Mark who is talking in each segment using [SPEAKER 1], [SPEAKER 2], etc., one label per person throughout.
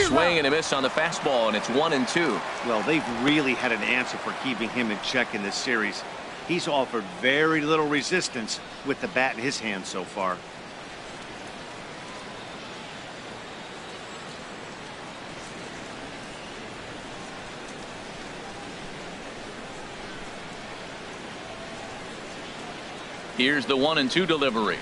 [SPEAKER 1] Swing and a miss on the fastball, and it's 1-2.
[SPEAKER 2] Well, they've really had an answer for keeping him in check in this series. He's offered very little resistance with the bat in his hand so far.
[SPEAKER 1] Here's the 1-2 delivery.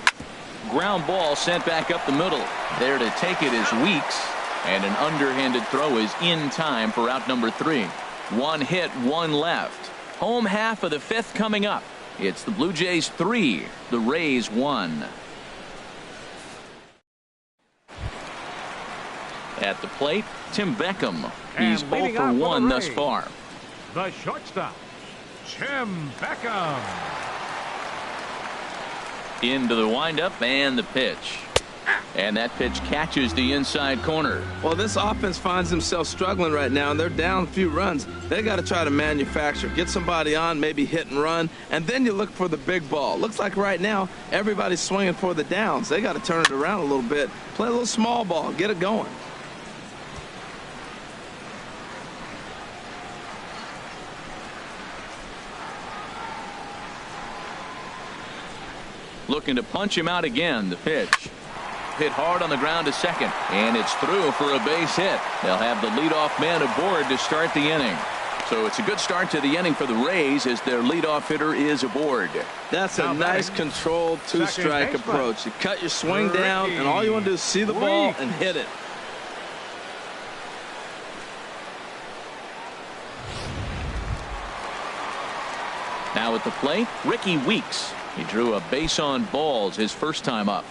[SPEAKER 1] Ground ball sent back up the middle. There to take it is Weeks, and an underhanded throw is in time for out number 3. 1 hit, 1 left. Home half of the 5th coming up. It's the Blue Jays 3, the Rays 1. At the plate, Tim Beckham. He's 0 for 1 thus far.
[SPEAKER 3] The shortstop, Tim Beckham.
[SPEAKER 1] Into the windup and the pitch. And that pitch catches the inside corner.
[SPEAKER 4] Well, this offense finds themselves struggling right now, and they're down a few runs. They got to try to manufacture, get somebody on, maybe hit and run, and then you look for the big ball. Looks like right now everybody's swinging for the downs. They got to turn it around a little bit, play a little small ball, get it going.
[SPEAKER 1] Looking to punch him out again. The pitch hit hard on the ground to second, and it's through for a base hit. They'll have the leadoff man aboard to start the inning. So it's a good start to the inning for the Rays as their leadoff hitter is aboard.
[SPEAKER 4] That's a nice controlled 2-strike approach. You cut your swing down, and all you want to do is see the ball and hit it.
[SPEAKER 1] Now at the plate, Ricky Weeks. He drew a base on balls his first time up.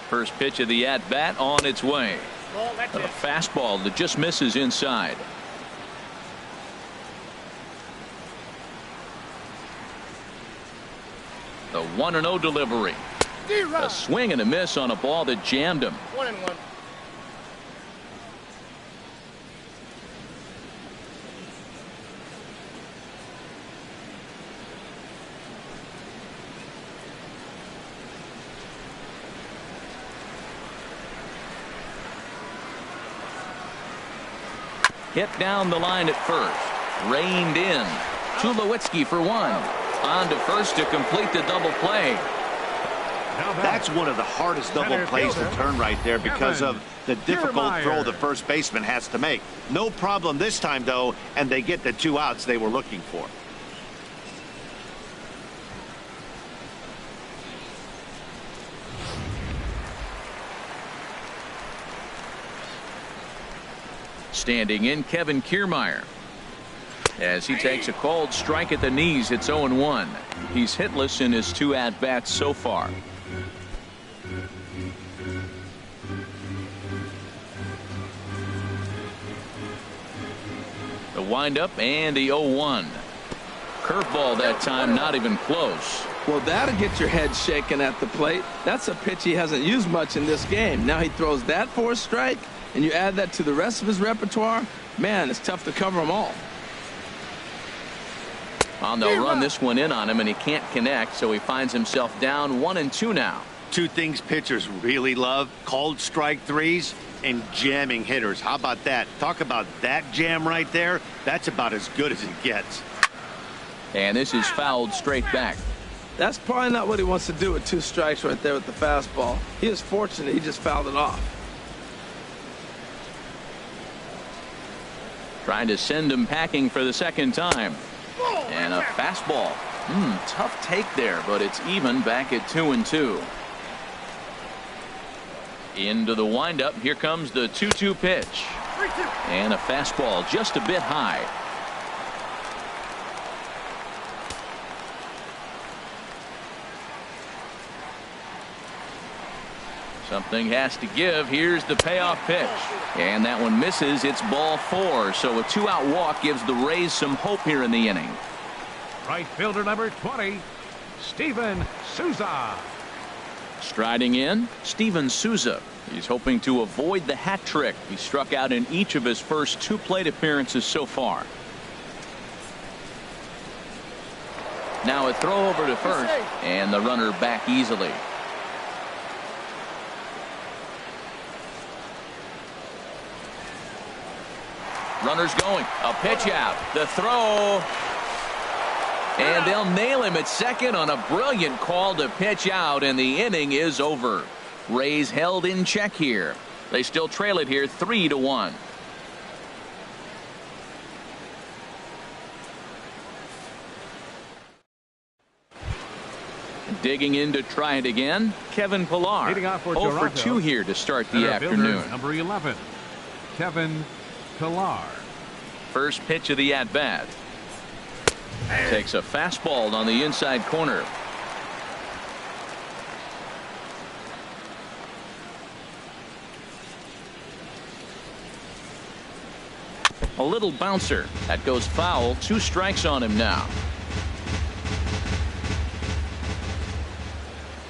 [SPEAKER 1] First pitch of the at-bat on its way. A fastball that just misses inside. The 1-0 delivery. A swing and a miss on a ball that jammed him.
[SPEAKER 5] 1-1.
[SPEAKER 1] Hit down the line at first. Reined in. Tulowitzki for 1. On to first to complete the double play.
[SPEAKER 2] That's one of the hardest double plays to turn right there because of the difficult throw the first baseman has to make. No problem this time, though, and they get the 2 outs they were looking for.
[SPEAKER 1] Standing in, Kevin Kiermaier. As he takes a cold strike at the knees, it's 0-1. He's hitless in his 2 at-bats so far. The windup and the 0-1. Curveball that time, not even close.
[SPEAKER 4] Well, that'll get your head shaken at the plate. That's a pitch he hasn't used much in this game. Now he throws that for a strike, and you add that to the rest of his repertoire. Man, it's tough to cover them all.
[SPEAKER 1] And they'll run this one in on him, and he can't connect, so he finds himself down 1-2 now.
[SPEAKER 2] 2 things pitchers really love: called strike threes and jamming hitters. How about that? Talk about that jam right there. That's about as good as it gets.
[SPEAKER 1] And this is fouled straight back.
[SPEAKER 4] That's probably not what he wants to do with 2 strikes right there with the fastball. He is fortunate he just fouled it off.
[SPEAKER 1] Trying to send him packing for the second time. And a fastball. Tough take there, but it's even back at 2-2. Into the windup. Here comes the 2-2 pitch. And a fastball just a bit high. Something has to give. Here's the payoff pitch. And that one misses. It's ball 4. So a 2-out walk gives the Rays some hope here in the inning.
[SPEAKER 3] Right fielder number 20, Steven Souza.
[SPEAKER 1] Striding in, Steven Souza. He's hoping to avoid the hat trick. He struck out in each of his first 2 plate appearances so far. Now a throw over to first, and the runner back easily. Runners going. A pitch out. The throw. And they'll nail him at second on a brilliant call to pitch out, and the inning is over. Rays held in check here. They still trail it here 3-1. Digging in to try it again, Kevin Pillar. 0 for 2 here to start the afternoon.
[SPEAKER 3] Number 11, Kevin Pillar.
[SPEAKER 1] First pitch of the at-bat. Takes a fastball on the inside corner. A little bouncer. That goes foul. 2 strikes on him now.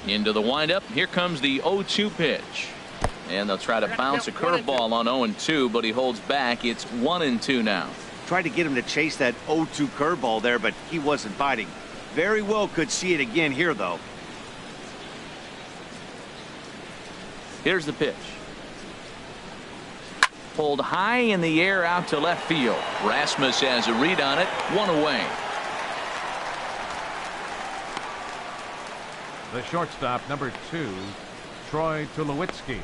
[SPEAKER 1] Into the windup. Here comes the 0-2 pitch. And they'll try to bounce a curveball on 0-2, but he holds back. It's 1-2 now.
[SPEAKER 2] Tried to get him to chase that 0-2 curveball there, but he wasn't biting. Very well could see it again here, though.
[SPEAKER 1] Here's the pitch. Pulled high in the air out to left field. Rasmus has a read on it. 1 away.
[SPEAKER 3] The shortstop, number 2, Troy Tulowitzki.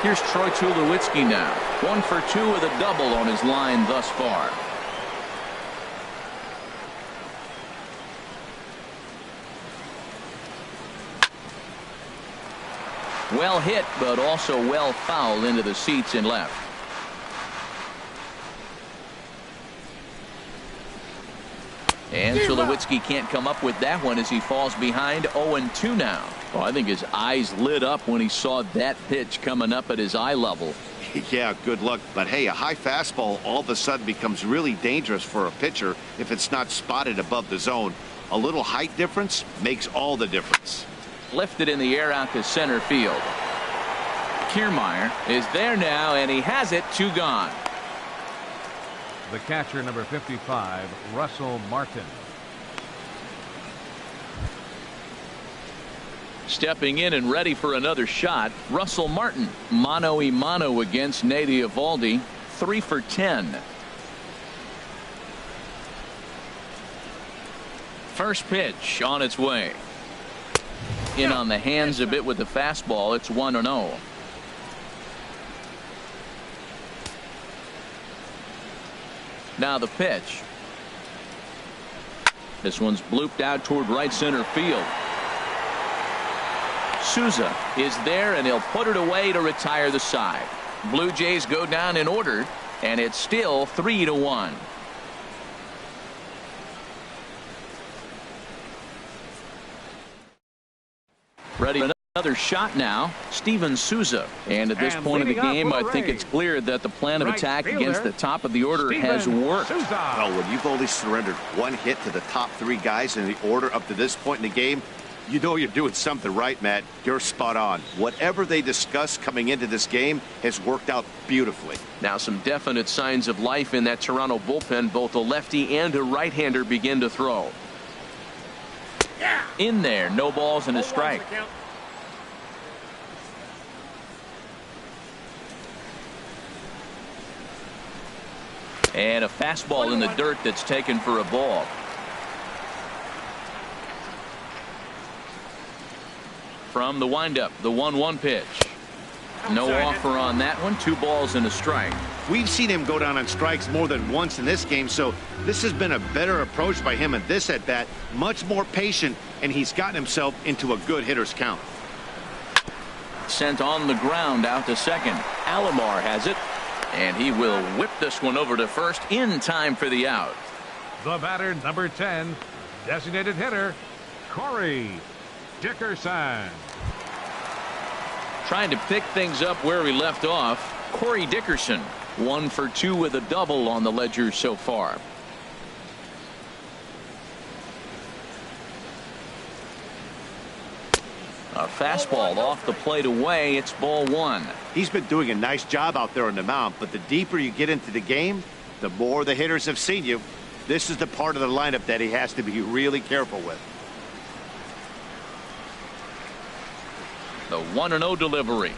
[SPEAKER 1] Here's Troy Tulowitzki now. 1 for 2 with a double on his line thus far. Well hit, but also well fouled into the seats and left. And Tulowitzki can't come up with that one as he falls behind. 0-2 now. Well, I think his eyes lit up when he saw that pitch coming up at his eye level.
[SPEAKER 2] Yeah, good luck. But hey, a high fastball all of a sudden becomes really dangerous for a pitcher if it's not spotted above the zone. A little height difference makes all the difference.
[SPEAKER 1] Lifted in the air out to center field. Kiermaier is there now, and he has it. 2 gone.
[SPEAKER 3] The catcher, number 55, Russell Martin.
[SPEAKER 1] Stepping in and ready for another shot, Russell Martin. Mano-a-mano against Nate Eovaldi. 3 for 10. First pitch on its way. In on the hands a bit with the fastball. It's 1-0. Now the pitch. This one's blooped out toward right center field. Souza is there, and he'll put it away to retire the side. Blue Jays go down in order, and it's still 3-1. Ready for another shot now. Steven Souza. And at this point of the game, I think it's clear that the plan of attack against the top of the order has worked.
[SPEAKER 2] Well, when you've only surrendered 1 hit to the top 3 guys in the order up to this point in the game, you know you're doing something right, Matt. You're spot on. Whatever they discussed coming into this game has worked out beautifully.
[SPEAKER 1] Now some definite signs of life in that Toronto bullpen. Both a lefty and a right-hander begin to throw. In there, no balls and a strike. And a fastball in the dirt that's taken for a ball. From the windup, the 1-1 pitch. No offer on that one. 2 balls and a strike.
[SPEAKER 2] We've seen him go down on strikes more than once in this game, so this has been a better approach by him at this at-bat. Much more patient, and he's gotten himself into a good hitter's count.
[SPEAKER 1] Sent on the ground out to second. Alomar has it, and he will whip this one over to first in time for the out.
[SPEAKER 3] The batter, number 10, designated hitter, Corey Dickerson.
[SPEAKER 1] Trying to pick things up where we left off. Corey Dickerson, 1 for 2 with a double on the ledger so far. A fastball off the plate away. It's ball one.
[SPEAKER 2] He's been doing a nice job out there on the mound, but the deeper you get into the game, the more the hitters have seen you. This is the part of the lineup that he has to be really careful with.
[SPEAKER 1] The 1-0 delivery.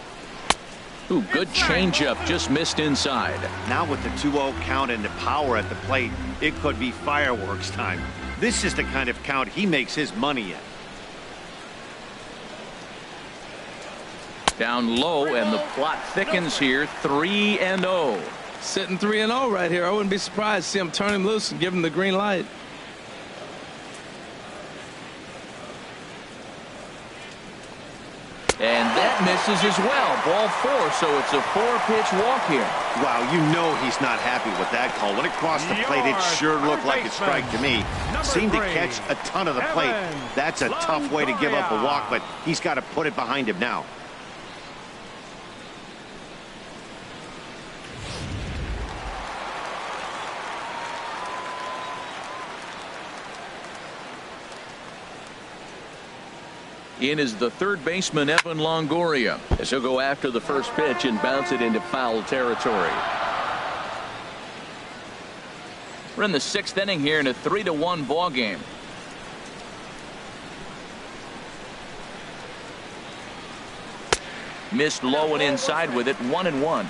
[SPEAKER 1] Ooh, good changeup, just missed inside.
[SPEAKER 2] Now with the 2-0 count and the power at the plate, it could be fireworks time. This is the kind of count he makes his money in.
[SPEAKER 1] Down low, and the plot thickens here. 3-0.
[SPEAKER 4] Sitting 3-0 right here. I wouldn't be surprised to see him turn him loose and give him the green light.
[SPEAKER 1] And that misses as well. Ball 4, so it's a 4-pitch walk here.
[SPEAKER 2] Wow, you know he's not happy with that call. When it crossed the plate, it sure looked like a strike to me. Seemed to catch a ton of the plate. That's a tough way to give up a walk, but he's got to put it behind him now.
[SPEAKER 1] In is the third baseman, Evan Longoria, as he'll go after the first pitch and bounce it into foul territory. We're in the 6th inning here in a 3-1 ball game. Missed low and inside with it. 1-1.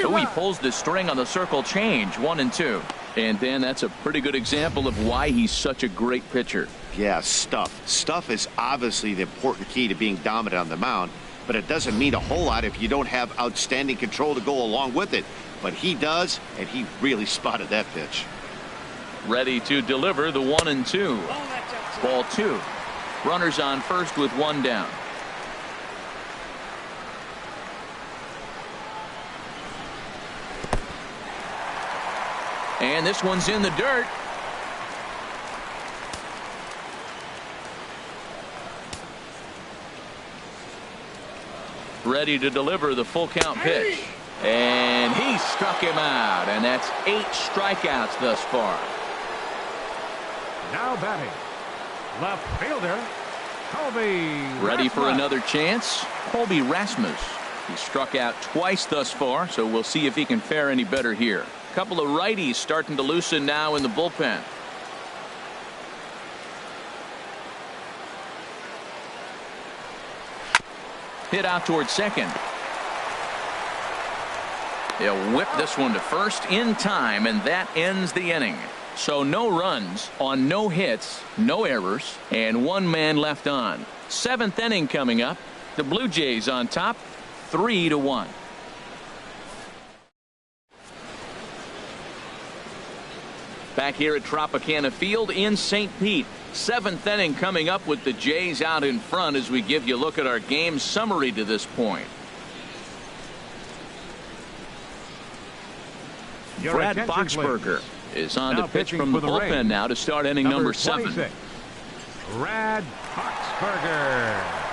[SPEAKER 1] Oh, he pulls the string on the circle change. 1-2. And Dan, that's a pretty good example of why he's such a great pitcher.
[SPEAKER 2] Yeah, stuff. Stuff is obviously the important key to being dominant on the mound, but it doesn't mean a whole lot if you don't have outstanding control to go along with it. But he does, and he really spotted that pitch.
[SPEAKER 1] Ready to deliver the 1-2. Ball 2. Runners on first with 1 down. And this one's in the dirt. Ready to deliver the full count pitch. And he struck him out. And that's 8 strikeouts thus far.
[SPEAKER 3] Now batting, left fielder, Colby.
[SPEAKER 1] Ready for another chance. Colby Rasmus. He struck out twice thus far, so we'll see if he can fare any better here. Couple of righties starting to loosen now in the bullpen. Hit out towards second. They'll whip this one to first in time, and that ends the inning. So no runs on no hits, no errors, and 1 man left on. 7th inning coming up. The Blue Jays on top, 3-1. Back here at Tropicana Field in St. Pete. 7th inning coming up with the Jays out in front as we give you a look at our game summary to this point. Brad Boxberger is on to pitch from the bullpen now to start inning number 7.
[SPEAKER 3] Brad Boxberger.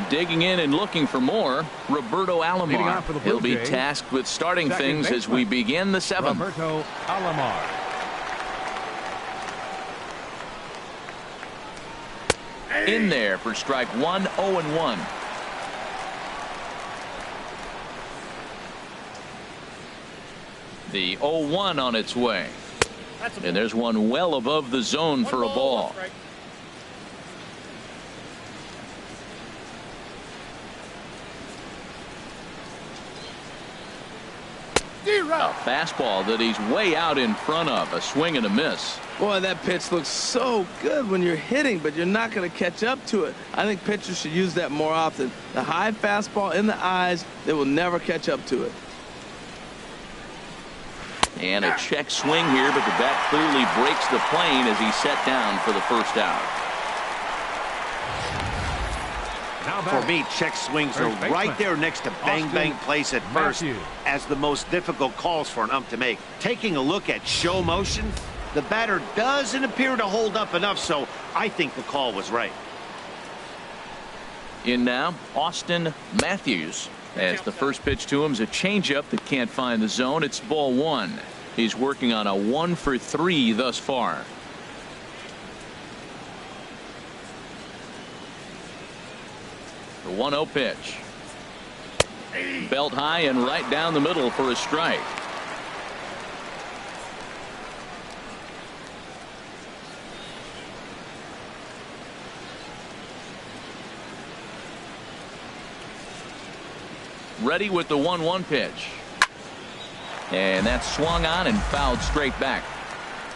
[SPEAKER 1] Digging in and looking for more, Roberto Alomar. He'll be tasked with starting things as we begin the 7th.
[SPEAKER 3] Roberto Alomar.
[SPEAKER 1] In there for strike 1, 0-1. The 0-1 on its way. And there's one well above the zone for a ball. A fastball that he's way out in front of. A swing and a miss.
[SPEAKER 4] Boy, that pitch looks so good when you're hitting, but you're not going to catch up to it. I think pitchers should use that more often. The high fastball in the eyes, they will never catch up to it.
[SPEAKER 1] And a check swing here, but the bat clearly breaks the plane as he's set down for the first out.
[SPEAKER 2] For me, check swings are right there next to bang place at first as the most difficult calls for an ump to make. Taking a look at show motion, the batter doesn't appear to hold up enough, so I think the call was right.
[SPEAKER 1] In now, Austin Matthews. As the first pitch to him is a changeup that can't find the zone. It's ball one. He's working on a 1 for 3 thus far. The 1-0 pitch. Belt high and right down the middle for a strike. Ready with the 1-1 pitch. And that's swung on and fouled straight back.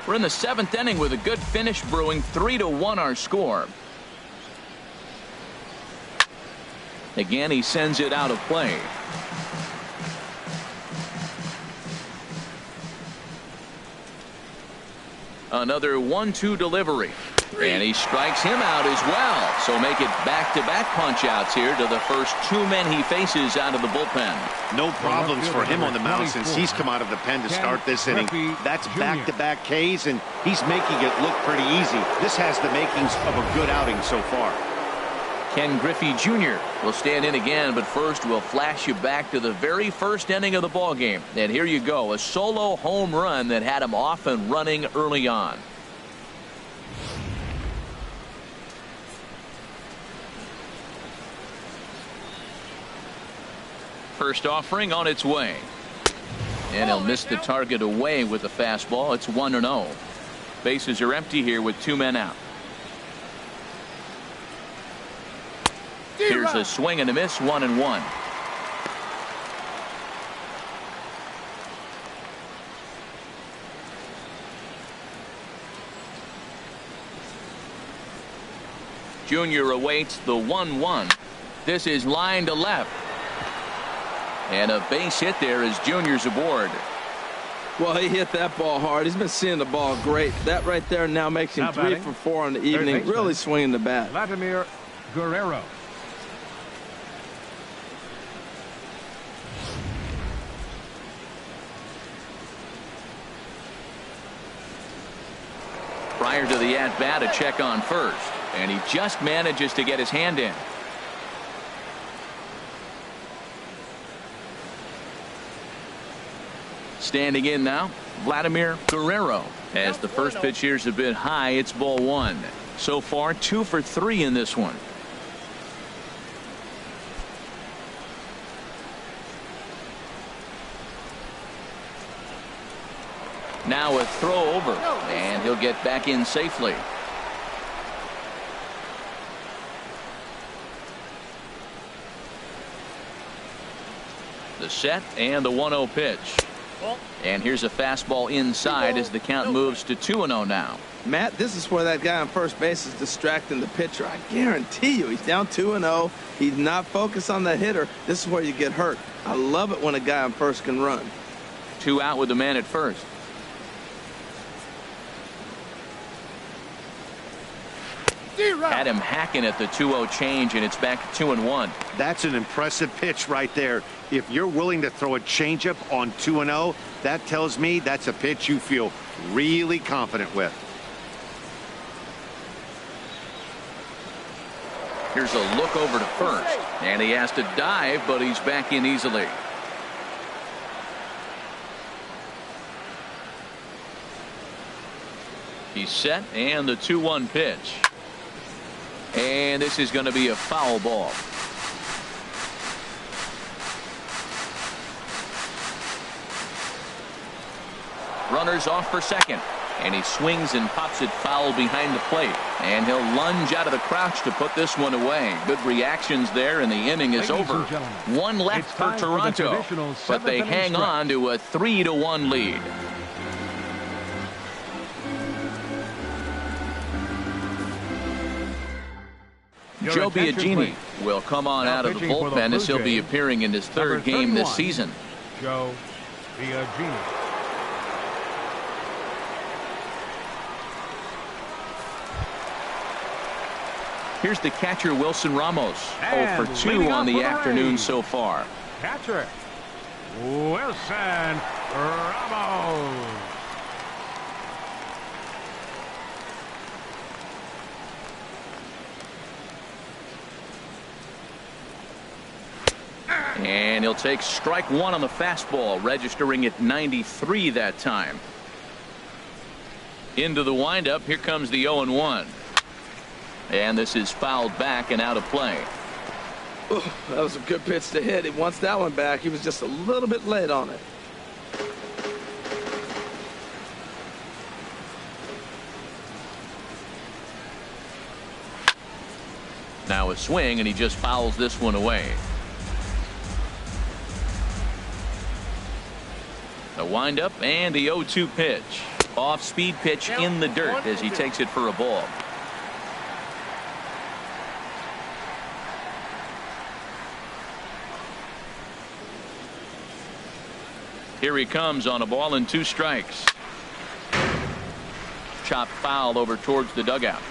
[SPEAKER 1] We're in the 7th inning with a good finish brewing. 3-1 our score. Again, he sends it out of play. Another 1-2 delivery. And he strikes him out as well. So make it back-to-back punch-outs here to the first 2 men he faces out of the bullpen.
[SPEAKER 2] No problems for him on the mound since he's come out of the pen to start this inning. That's back-to-back Ks, and he's making it look pretty easy. This has the makings of a good outing so far.
[SPEAKER 1] Ken Griffey Jr. will stand in again, but first we'll flash you back to the very first inning of the ballgame. And here you go, a solo home run that had him off and running early on. First offering on its way. And he'll miss the target away with the fastball. It's 1-0. Bases are empty here with 2 men out. Here's a swing and a miss, 1-1. Junior awaits the 1-1. This is line to left. And a base hit there as Junior's aboard.
[SPEAKER 4] Well, he hit that ball hard. He's been seeing the ball great. That right there now makes him 3 for 4 on the evening. Really swinging the bat.
[SPEAKER 3] Vladimir Guerrero.
[SPEAKER 1] Prior to the at-bat, a check on first. And he just manages to get his hand in. Standing in now, Vladimir Guerrero. As the first pitch here's a bit high, it's ball 1. So far, 2 for 3 in this one. Now a throw over, and he'll get back in safely. The set and the 1-0 pitch. And here's a fastball inside as the count moves to 2-0 now.
[SPEAKER 4] Matt, this is where that guy on first base is distracting the pitcher. I guarantee you he's down 2-0. He's not focused on the hitter. This is where you get hurt. I love it when a guy on first can run.
[SPEAKER 1] 2 out with the man at first. Had him hacking at the 2-0 change, and it's back to 2-1.
[SPEAKER 2] That's an impressive pitch right there. If you're willing to throw a changeup on 2-0, that tells me that's a pitch you feel really confident with.
[SPEAKER 1] Here's a look over to first, and he has to dive, but he's back in easily. He's set, and the 2-1 pitch. And this is going to be a foul ball. Runners off for second. And he swings and pops it foul behind the plate. And he'll lunge out of the crouch to put this one away. Good reactions there, and the inning is over. 1 left for Toronto. But they hang on to a 3-1 lead. Joe Biagini will come on out of the bullpen as he'll be appearing in his 3rd game this season.
[SPEAKER 3] Joe Biagini.
[SPEAKER 1] Here's the catcher, Wilson Ramos. 0 for 2 on the afternoon so far.
[SPEAKER 3] Catcher, Wilson Ramos.
[SPEAKER 1] And he'll take strike one on the fastball, registering at 93 that time. Into the windup. Here comes the 0-1. And this is fouled back and out of play.
[SPEAKER 4] Ooh, that was a good pitch to hit. He wants that one back. He was just a little bit late on it.
[SPEAKER 1] Now a swing, and he just fouls this one away. The windup and the 0-2 pitch. Off-speed pitch in the dirt as he takes it for a ball. Here he comes on a ball and 2 strikes. Chopped foul over towards the dugout.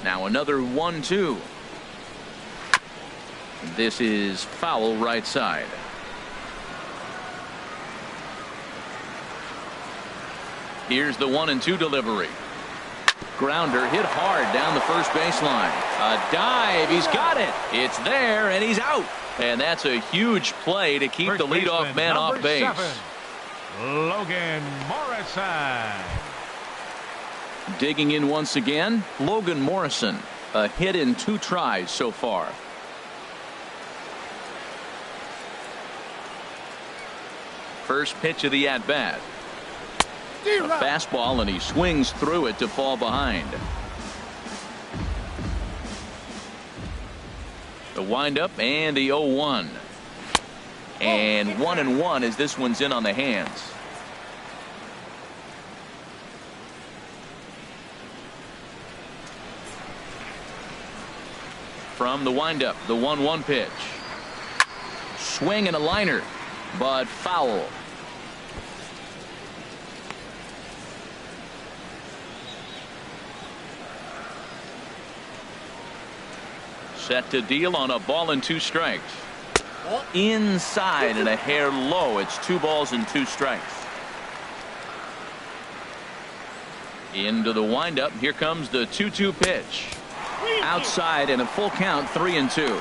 [SPEAKER 1] Now another 1-2. This is foul right side. Here's the 1-2 delivery. Grounder hit hard down the first baseline. A dive. He's got it. It's there, and he's out. And that's a huge play to keep the leadoff man off base.
[SPEAKER 3] 7, Logan Morrison.
[SPEAKER 1] Digging in once again, Logan Morrison. A hit in 2 tries so far. First pitch of the at-bat. A fastball, and he swings through it to fall behind. The windup and the 0-1. And 1-1 as this one's in on the hands. From the windup, the 1-1 pitch. Swing and a liner, but foul. Set to deal on a ball and 2 strikes. Inside and a hair low. It's 2 balls and 2 strikes. Into the windup. Here comes the 2-2 pitch. Outside and a full count, 3-2.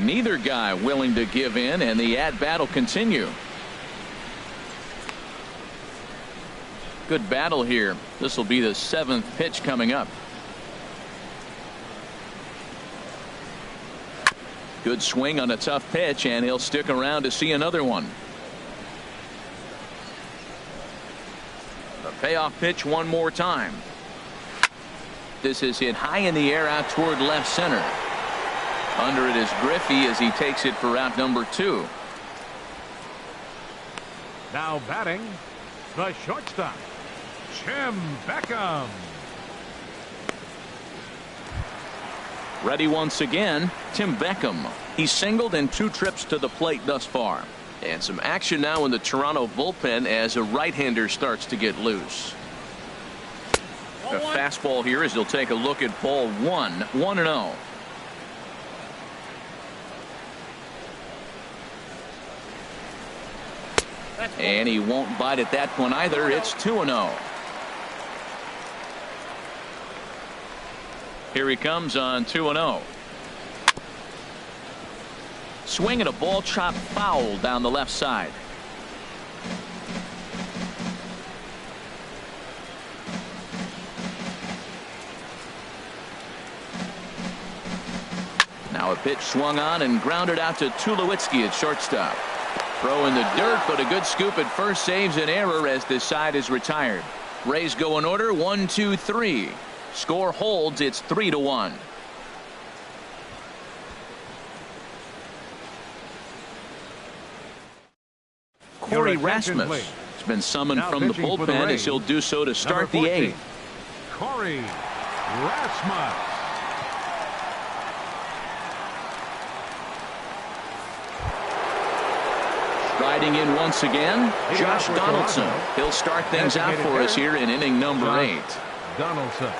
[SPEAKER 1] Neither guy willing to give in, and the at-bat will continue. Good battle here. This will be the 7th pitch coming up. Good swing on a tough pitch, and he'll stick around to see another one. The payoff pitch one more time. This is hit high in the air out toward left center. Under it is Griffey as he takes it for out number 2.
[SPEAKER 3] Now batting, the shortstop, Tim Beckham.
[SPEAKER 1] Ready once again, Tim Beckham. He's singled in 2 trips to the plate thus far. And some action now in the Toronto bullpen as a right-hander starts to get loose. A fastball here as he'll take a look at ball 1, 1-0. And he won't bite at that one either. It's 2-0. Here he comes on 2-0. Swing and a ball chopped foul down the left side. Now a pitch swung on and grounded out to Tulowitzki at shortstop. Throw in the dirt, but a good scoop at first saves an error as this side is retired. Rays go in order, 1, 2, 3. Score holds, it's 3-1. Corey Rasmus has been summoned from the bullpen as he'll do so to start the 8th.
[SPEAKER 3] Corey Rasmus.
[SPEAKER 1] Riding in once again, Josh Donaldson. He'll start things out for us here in inning number 8.
[SPEAKER 3] Donaldson.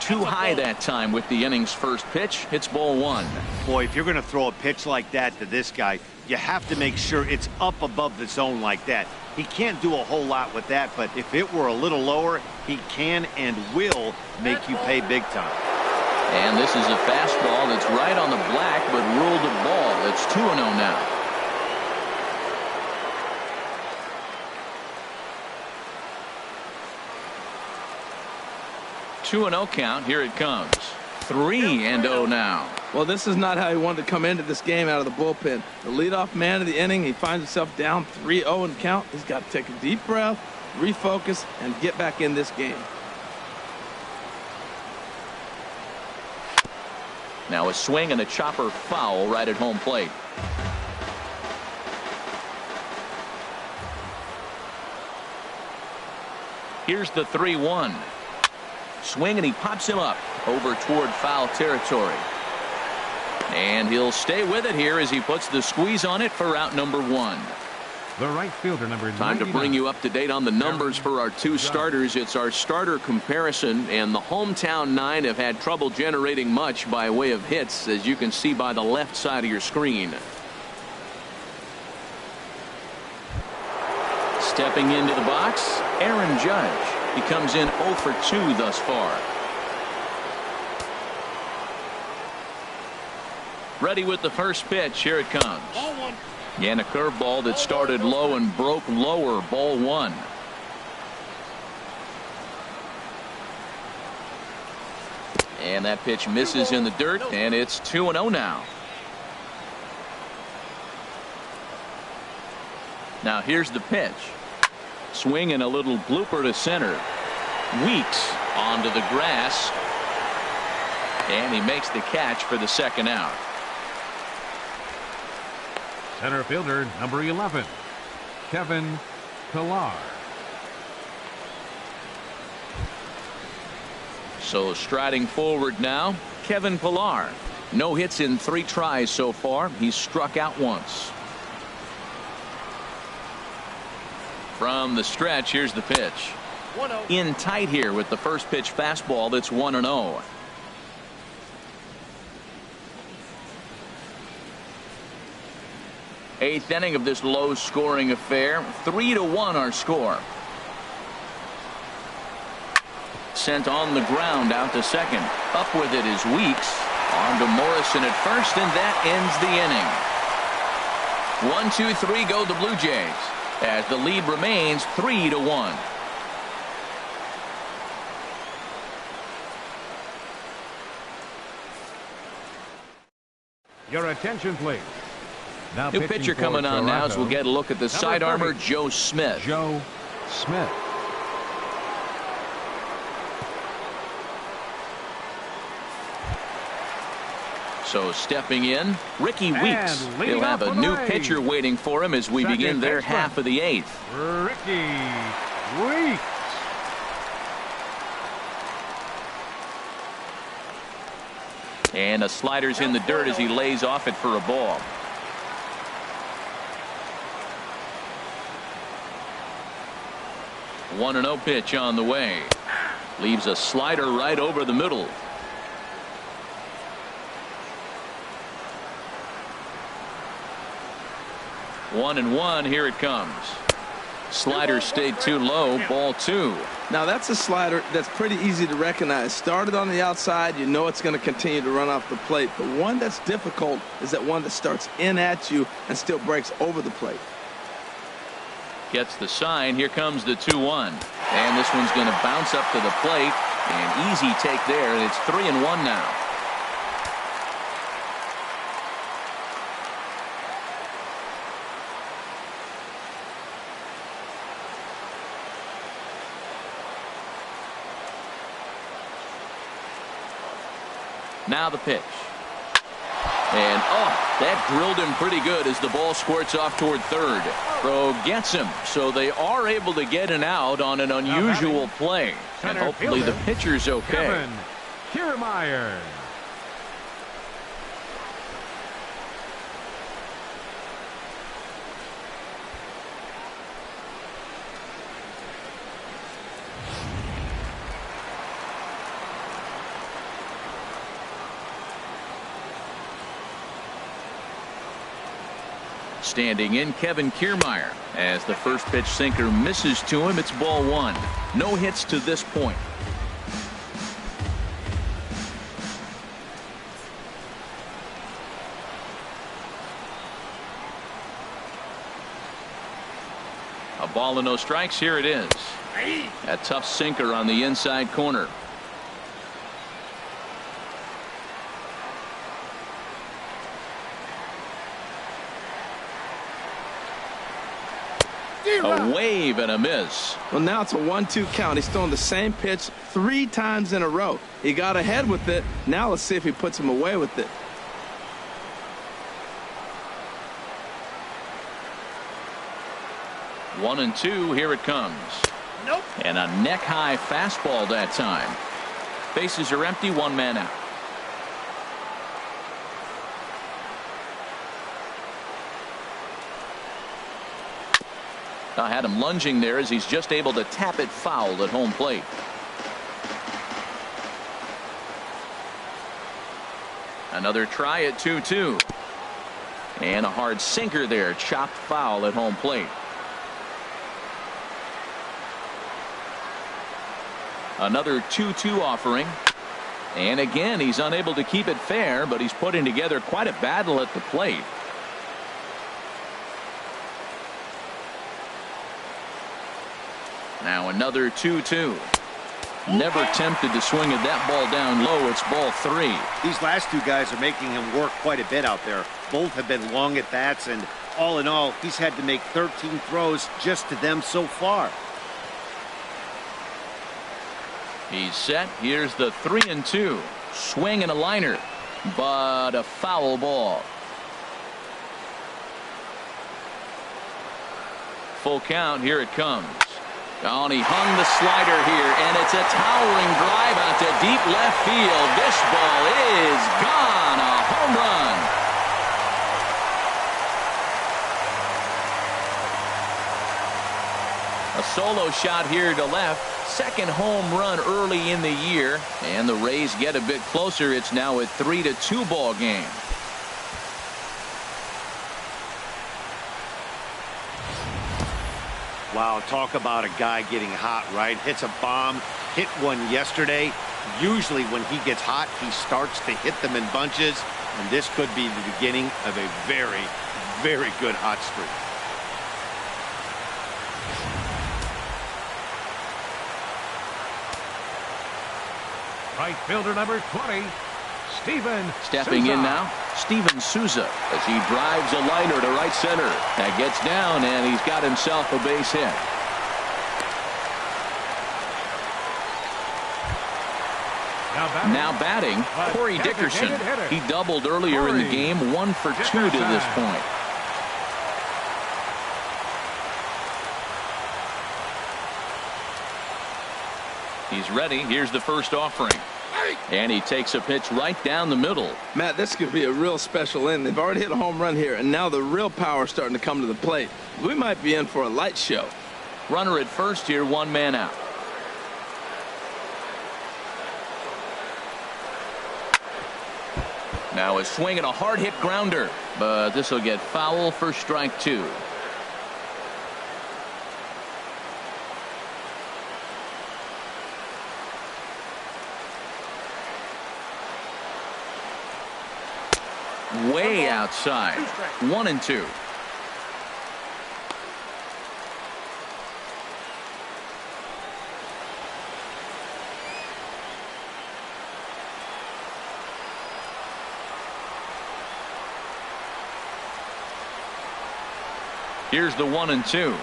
[SPEAKER 1] Too high that time with the inning's first pitch. It's ball 1.
[SPEAKER 2] Boy, if you're going to throw a pitch like that to this guy, you have to make sure it's up above the zone like that. He can't do a whole lot with that, but if it were a little lower, he can and will make you pay big time.
[SPEAKER 1] And this is a fastball that's right on the black, but ruled a ball. It's 2-0 now. Two and 0 count. Here it comes. 3-0 now.
[SPEAKER 4] Well, this is not how he wanted to come into this game out of the bullpen. The leadoff man of the inning, he finds himself down 3-0 in count. He's got to take a deep breath, refocus, and get back in this game.
[SPEAKER 1] Now a swing and a chopper foul right at home plate. Here's the 3-1. Swing, and he pops him up over toward foul territory. And he'll stay with it here as he puts the squeeze on it for out number 1.
[SPEAKER 3] The right fielder, number 99.
[SPEAKER 1] Time to bring you up to date on the numbers for our 2 starters. It's our starter comparison, and the hometown 9 have had trouble generating much by way of hits, as you can see by the left side of your screen. Stepping into the box, Aaron Judge. He comes in 0 for 2 thus far. Ready with the first pitch. Here it comes. And a curveball that started low and broke lower. Ball 1. And that pitch misses in the dirt, and it's 2-0 now. Now here's the pitch. Swing and a little blooper to center. Weeks onto the grass. And he makes the catch for the second out.
[SPEAKER 3] Center fielder, number 11, Kevin Pillar.
[SPEAKER 1] So striding forward now, Kevin Pillar. No hits in 3 tries so far. He's struck out once. From the stretch, here's the pitch. In tight here with the first pitch fastball that's 1-0. Eighth inning of this low-scoring affair. 3-1 our score. Sent on the ground out to second. Up with it is Weeks. On to Morrison at first, and that ends the inning. 1-2-3 go the Blue Jays, as the lead remains 3-1.
[SPEAKER 3] Your attention, please. Now
[SPEAKER 1] New pitcher coming on now as we'll get a look at the side armor, Joe Smith.
[SPEAKER 3] Joe Smith.
[SPEAKER 1] So stepping in, Ricky Weeks. He'll have a new pitcher waiting for him as we begin their half of the 8th.
[SPEAKER 3] Ricky Weeks.
[SPEAKER 1] And a slider's in the dirt as he lays off it for a ball. One 1-0 pitch on the way. Leaves a slider right over the middle. One and one. Here it comes. Slider stayed too low. Ball 2.
[SPEAKER 4] Now that's a slider that's pretty easy to recognize. Started on the outside, you know it's going to continue to run off the plate. The one that's difficult is that one that starts in at you and still breaks over the plate.
[SPEAKER 1] Gets the sign. Here comes the 2-1. And this one's going to bounce up to the plate. An easy take there, and it's 3-1 now. Now the pitch. And, that drilled him pretty good as the ball squirts off toward third. Throw gets him, so they are able to get an out on an unusual play. And hopefully the pitcher's okay.
[SPEAKER 3] Kiermaier.
[SPEAKER 1] Standing in, Kevin Kiermaier. As the first pitch sinker misses to him, it's ball one. No hits to this point. A ball and no strikes. Here it is. A tough sinker on the inside corner. A wave and a miss.
[SPEAKER 4] Well, now it's a 1-2 count. He's throwing the same pitch 3 times in a row. He got ahead with it. Now let's see if he puts him away with it.
[SPEAKER 1] One and two. Here it comes.
[SPEAKER 2] Nope.
[SPEAKER 1] And a neck-high fastball that time. Bases are empty. One man out. I had him lunging there as he's just able to tap it foul at home plate. Another try at 2-2. And a hard sinker there, chopped foul at home plate. Another 2-2 offering. And again, he's unable to keep it fair, but he's putting together quite a battle at the plate. Now another 2-2. Never tempted to swing at that ball down low. It's ball three.
[SPEAKER 2] These last two guys are making him work quite a bit out there. Both have been long at bats, and all in all, he's had to make 13 throws just to them so far.
[SPEAKER 1] He's set. Here's the 3-2. Swing and a liner, but a foul ball. Full count. Here it comes. Oh, and he hung the slider here, and it's a towering drive out to deep left field. This ball is gone. A home run. A solo shot here to left. Second home run early in the year, and the Rays get a bit closer. It's now a 3-2 ball game.
[SPEAKER 2] Wow, talk about a guy getting hot, right? Hits a bomb, hit one yesterday. Usually when he gets hot, he starts to hit them in bunches, and this could be the beginning of a very, very good hot streak.
[SPEAKER 3] Right fielder number 20, Steven
[SPEAKER 1] Stepping
[SPEAKER 3] Souza.
[SPEAKER 1] in now, Steven Souza, as he drives a liner to right center. That gets down, and he's got himself a base hit. Now batting, Corey Dickerson. He doubled earlier in the game, 1 for 2 to this point. He's ready. Here's the first offering. And he takes a pitch right down the middle.
[SPEAKER 4] Matt, this could be a real special inning. They've already hit a home run here, and now the real power is starting to come to the plate. We might be in for a light show.
[SPEAKER 1] Runner at first here, one man out. Now a swing and a hard hit grounder, but this will get foul for strike two. Way outside. 1-2. Here's the 1-2.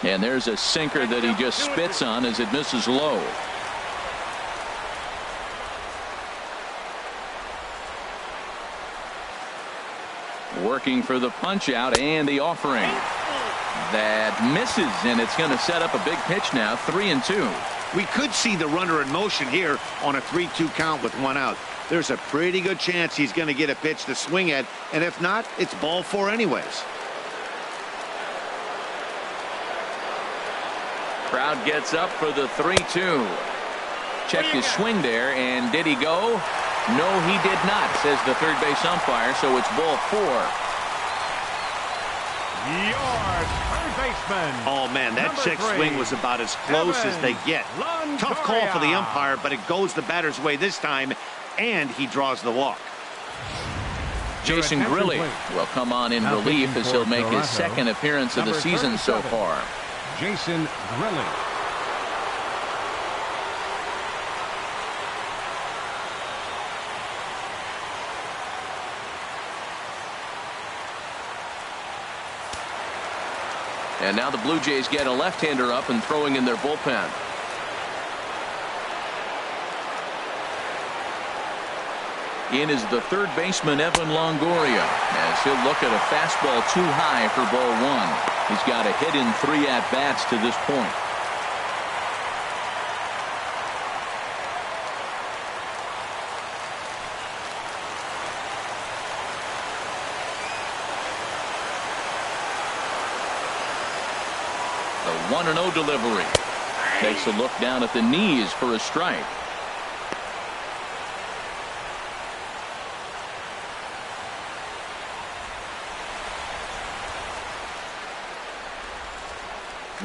[SPEAKER 1] And there's a sinker that he just spits on as it misses low. Working for the punch out and the offering. That misses, and it's going to set up a big pitch now, 3-2.
[SPEAKER 2] We could see the runner in motion here on a 3-2 count with 1 out. There's a pretty good chance he's going to get a pitch to swing at, and if not, it's ball 4 anyways.
[SPEAKER 1] Crowd gets up for the 3-2. Checked his swing there, and did he go? No, he did not, says the third base umpire, so it's ball 4.
[SPEAKER 3] Your third baseman.
[SPEAKER 2] Oh, man, that check swing was about as close as they get. Tough call for the umpire, but it goes the batter's way this time, and he draws the walk.
[SPEAKER 1] Jason Grilli will come on in relief as he'll make his second appearance of the season so far.
[SPEAKER 3] Jason Grilli.
[SPEAKER 1] And now the Blue Jays get a left-hander up and throwing in their bullpen. In is the third baseman, Evan Longoria, as he'll look at a fastball too high for ball 1. He's got a hit in 3 at-bats to this point. The 1-0 delivery. Takes a look down at the knees for a strike.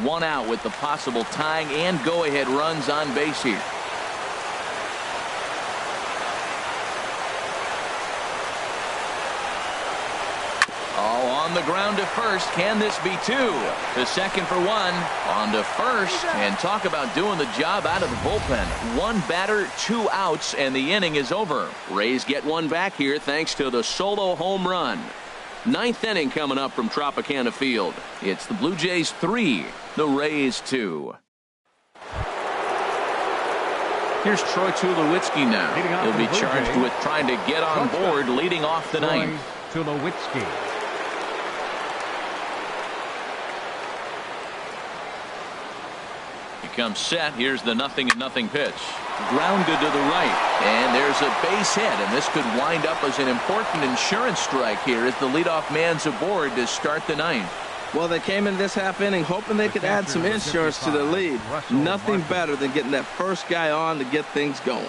[SPEAKER 1] One out with the possible tying and go-ahead runs on base here. On the ground to first. Can this be 2? To second for 1. On to first. And talk about doing the job out of the bullpen. 1 batter, 2 outs, and the inning is over. Rays get 1 back here thanks to the solo home run. 9th inning coming up from Tropicana Field. It's the Blue Jays 3, the Rays 2. Here's Troy Tulowitzki now. He'll be charged with trying to get on board leading off the 9th.
[SPEAKER 3] Tulowitzki.
[SPEAKER 1] Comes set. Here's the 0-0 pitch. Grounded to the right. And there's a base hit. And this could wind up as an important insurance strike here as the leadoff man's aboard to start the 9th.
[SPEAKER 4] Well, they came in this half inning hoping they could add some insurance to the lead. Nothing better than getting that first guy on to get things going.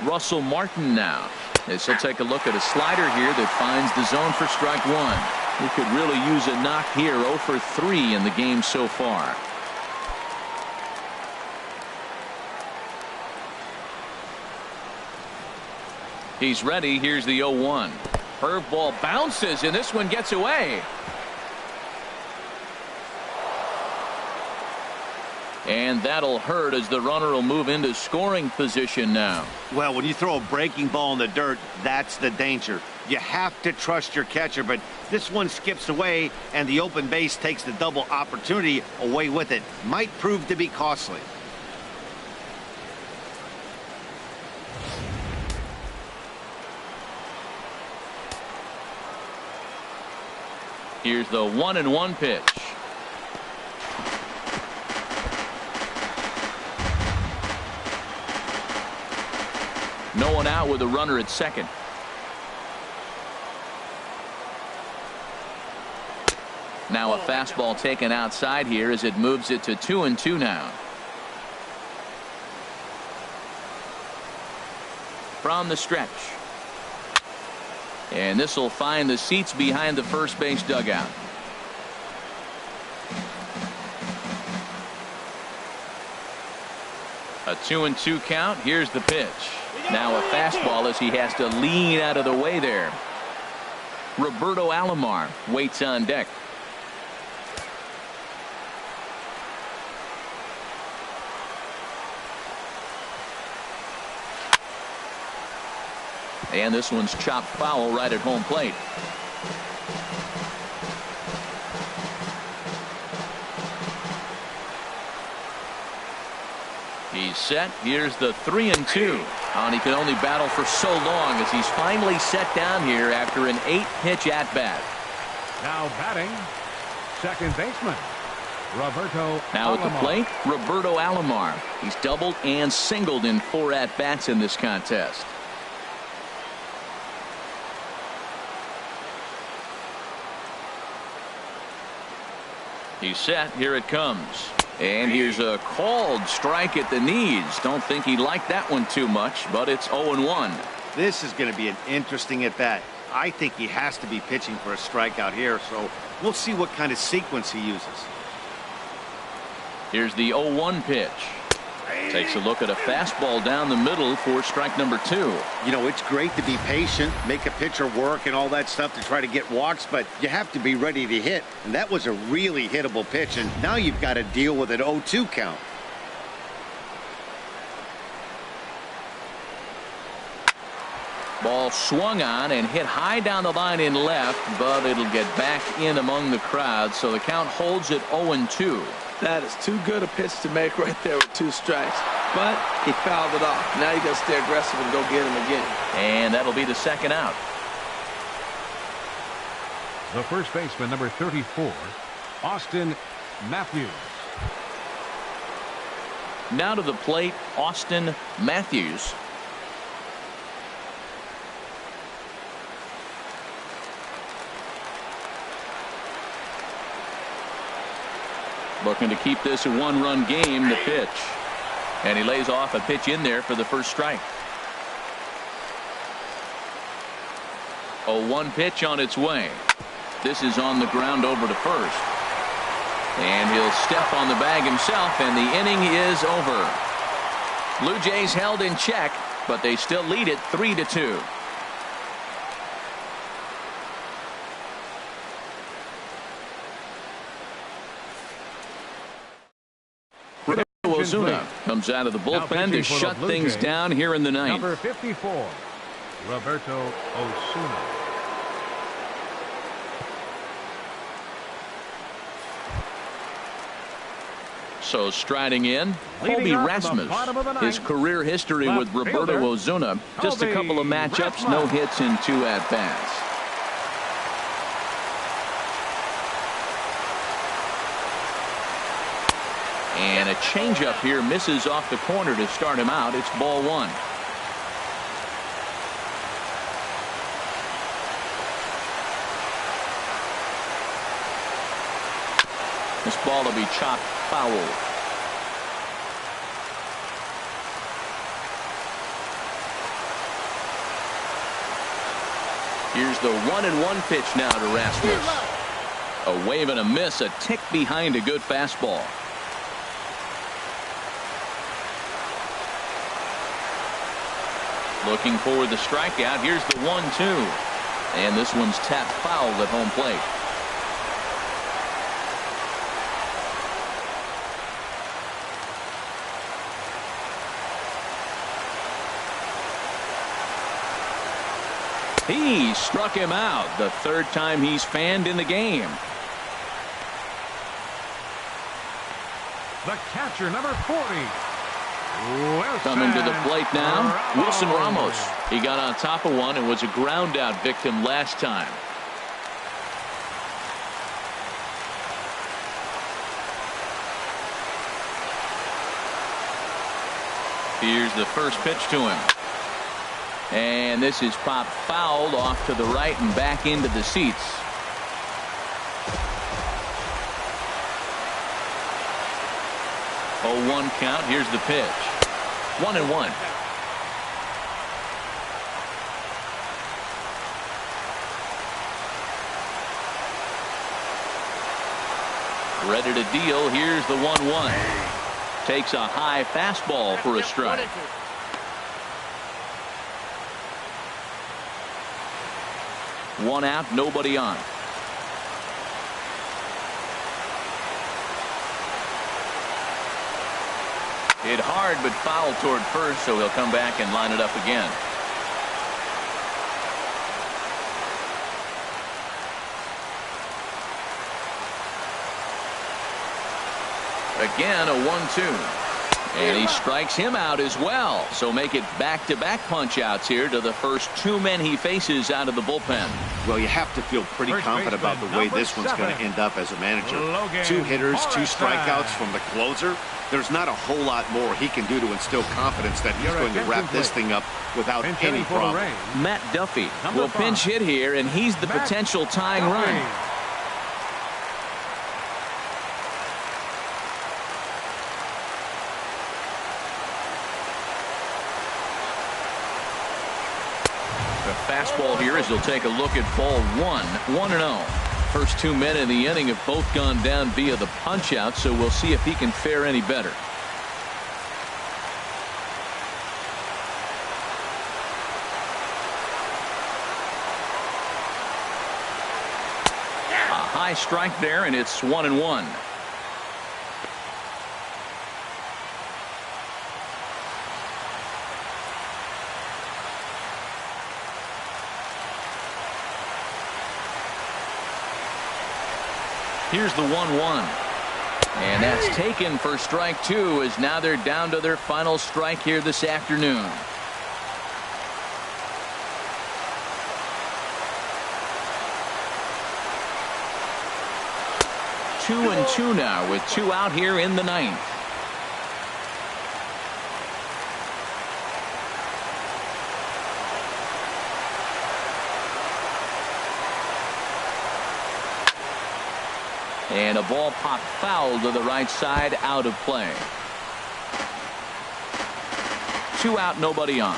[SPEAKER 1] Russell Martin now, as he'll take a look at a slider here that finds the zone for strike 1. He could really use a knock here. 0 for 3 in the game so far. He's ready. Here's the 0-1. Curveball bounces, and this one gets away. And that'll hurt as the runner will move into scoring position now.
[SPEAKER 2] Well, when you throw a breaking ball in the dirt, that's the danger. You have to trust your catcher, but this one skips away, and the open base takes the double opportunity away with it. Might prove to be costly.
[SPEAKER 1] Here's the 1-1 pitch. No one out with a runner at second. Now a fastball taken outside here as it moves it to 2-2 now. From the stretch. And this will find the seats behind the first base dugout. A 2-2 count. Here's the pitch. Now a fastball as he has to lean out of the way there. Roberto Alomar waits on deck. And this one's chopped foul right at home plate. He's set. Here's the 3-2. And he can only battle for so long as he's finally set down here after an 8-pitch at-bat.
[SPEAKER 3] Now batting, second baseman, Roberto
[SPEAKER 1] Now at the
[SPEAKER 3] Alomar.
[SPEAKER 1] plate, Roberto Alomar. He's doubled and singled in 4 at-bats in this contest. He's set. Here it comes. And here's a called strike at the knees. Don't think he liked that one too much, but it's 0-1.
[SPEAKER 2] This is going to be an interesting at-bat. I think he has to be pitching for a strikeout here, so we'll see what kind of sequence he uses.
[SPEAKER 1] Here's the 0-1 pitch. Takes a look at a fastball down the middle for strike number 2.
[SPEAKER 2] You know, it's great to be patient, make a pitcher work and all that stuff to try to get walks, but you have to be ready to hit. And that was a really hittable pitch, and now you've got to deal with an 0-2 count.
[SPEAKER 1] Ball swung on and hit high down the line in left, but it'll get back in among the crowd, so the count holds at 0-2.
[SPEAKER 4] That is too good a pitch to make right there with 2 strikes. But he fouled it off. Now you got to stay aggressive and go get him again.
[SPEAKER 1] And that'll be the second out.
[SPEAKER 3] The first baseman, number 34, Austin Matthews.
[SPEAKER 1] Now to the plate, Austin Matthews. Looking to keep this a 1-run game, the pitch. And he lays off a pitch in there for the first strike. 0-1 pitch on its way. This is on the ground over to first. And he'll step on the bag himself, and the inning is over. Blue Jays held in check, but they still lead it 3-2. Ozuna comes out of the bullpen to shut things down here in the ninth.
[SPEAKER 3] Number 54, Roberto Osuna.
[SPEAKER 1] So striding in, Colby Rasmus. His career history with Roberto Osuna, just a couple of matchups, no hits in 2 at-bats. And a changeup here misses off the corner to start him out. It's ball 1. This ball will be chopped foul. Here's the 1-1 pitch now to Rasmus. A wave and a miss, a tick behind a good fastball. Looking for the strikeout. Here's the 1-2. And this one's tapped foul at home plate. He struck him out. The 3rd time he's fanned in the game.
[SPEAKER 3] The catcher, number 40.
[SPEAKER 1] Coming to the plate now, Wilson Ramos. He got on top of one and was a ground out victim last time. Here's the first pitch to him. And this is popped fouled off to the right and back into the seats. Oh, 1 count. Here's the pitch. 1-1. Ready to deal. Here's the 1-1. Takes a high fastball for a strike. One out, nobody on. Hit hard but foul toward first, so he'll come back and line it up again. Again, a 1-2. And he strikes him out as well. So make it back-to-back punch-outs here to the first two men he faces out of the bullpen.
[SPEAKER 2] Well, you have to feel pretty confident about the way this one's going to end up as a manager. 2 hitters, 2 strikeouts from the closer. There's not a whole lot more he can do to instill confidence that he's going to wrap this thing up without any problem.
[SPEAKER 1] Matt Duffy will pinch hit here, and he's the potential tying run. Fastball here as he'll take a look at ball 1-0. First 2 men in the inning have both gone down via the punch out, so we'll see if he can fare any better. A high strike there, and it's 1-1. Here's the 1-1. And that's taken for strike 2, as now they're down to their final strike here this afternoon. Two and two now with 2 out here in the 9th. And a ball popped foul to the right side, out of play. 2 out, nobody on.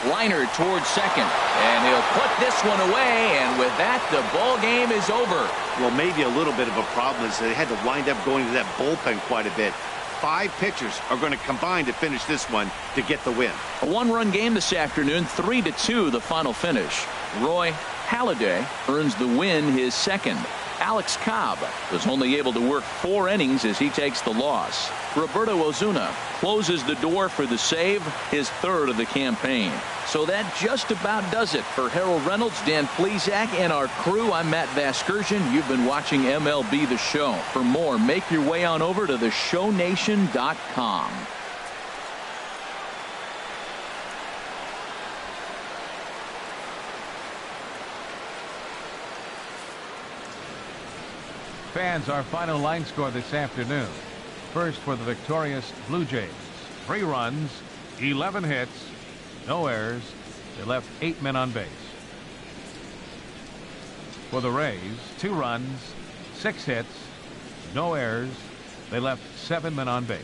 [SPEAKER 1] Liner towards second, and he'll put this one away, and with that, the ball game is over.
[SPEAKER 2] Well, maybe a little bit of a problem is they had to wind up going to that bullpen quite a bit. 5 pitchers are going to combine to finish this one to get the win.
[SPEAKER 1] A 1-run game this afternoon, 3-2 the final finish. Roy Halladay earns the win, his second. Alex Cobb was only able to work 4 innings as he takes the loss. Roberto Ozuna closes the door for the save, his 3rd of the campaign. So that just about does it for Harold Reynolds, Dan Plesac, and our crew. I'm Matt Vasgersian. You've been watching MLB The Show. For more, make your way on over to theshownation.com.
[SPEAKER 3] Fans, our final line score this afternoon. First for the victorious Blue Jays. 3 runs, 11 hits, no errors. They left 8 men on base. For the Rays, 2 runs, 6 hits, no errors. They left 7 men on base.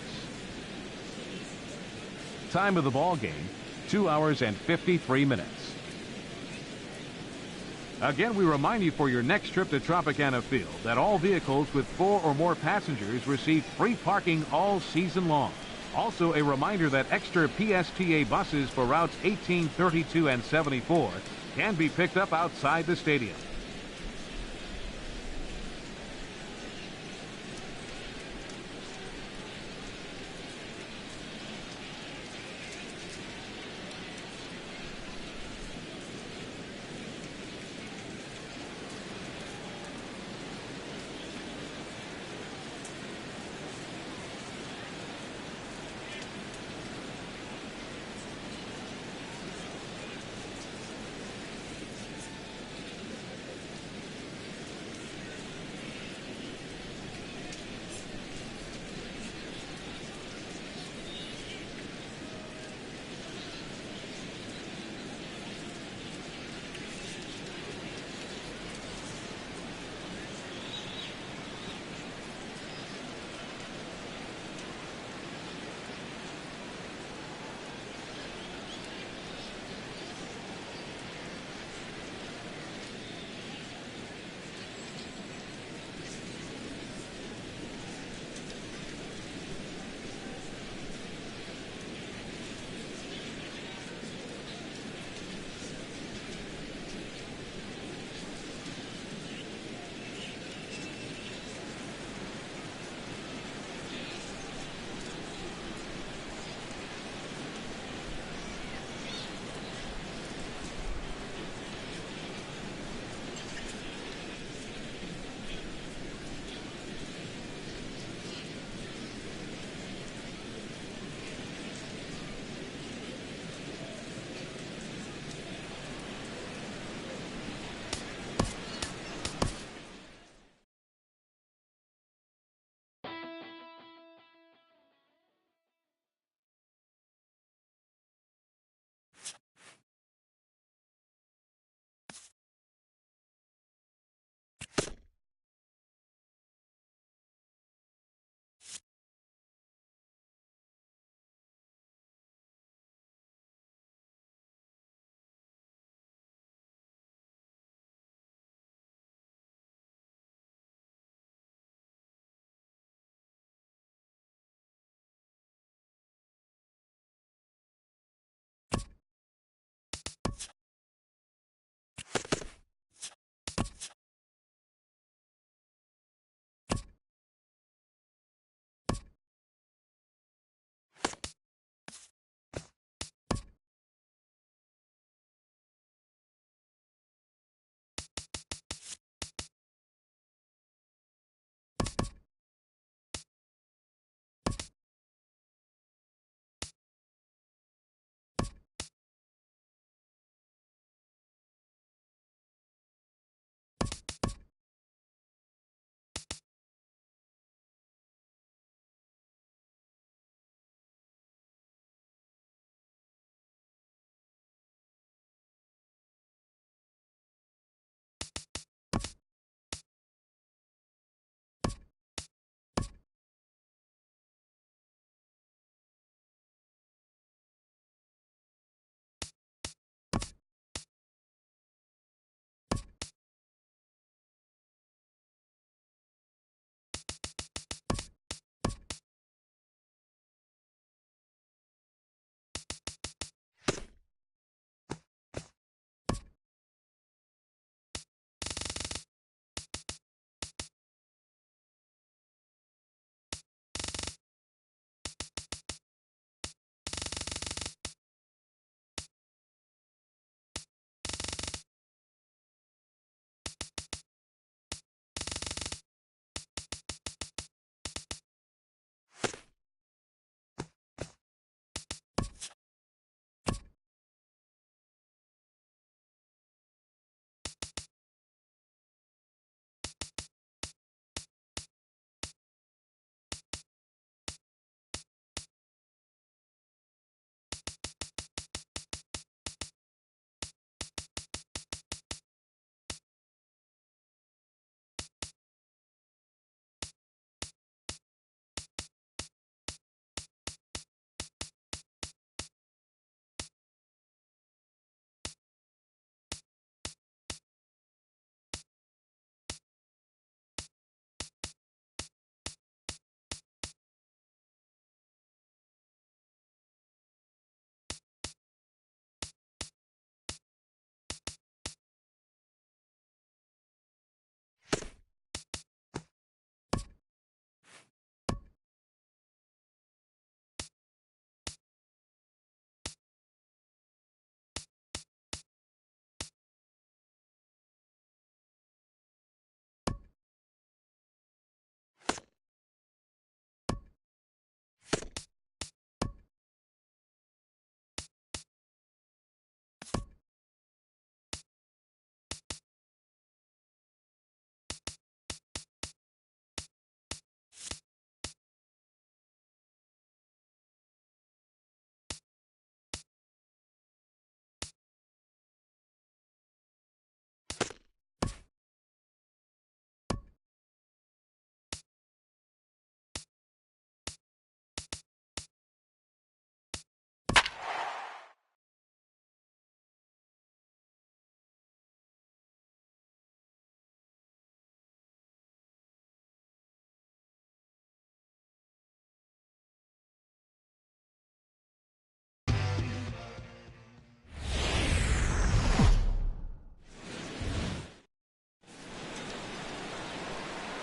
[SPEAKER 3] Time of the ball game, 2 hours and 53 minutes. Again, we remind you for your next trip to Tropicana Field that all vehicles with 4 or more passengers receive free parking all season long. Also, a reminder that extra PSTA buses for routes 18, 32, and 74 can be picked up outside the stadium.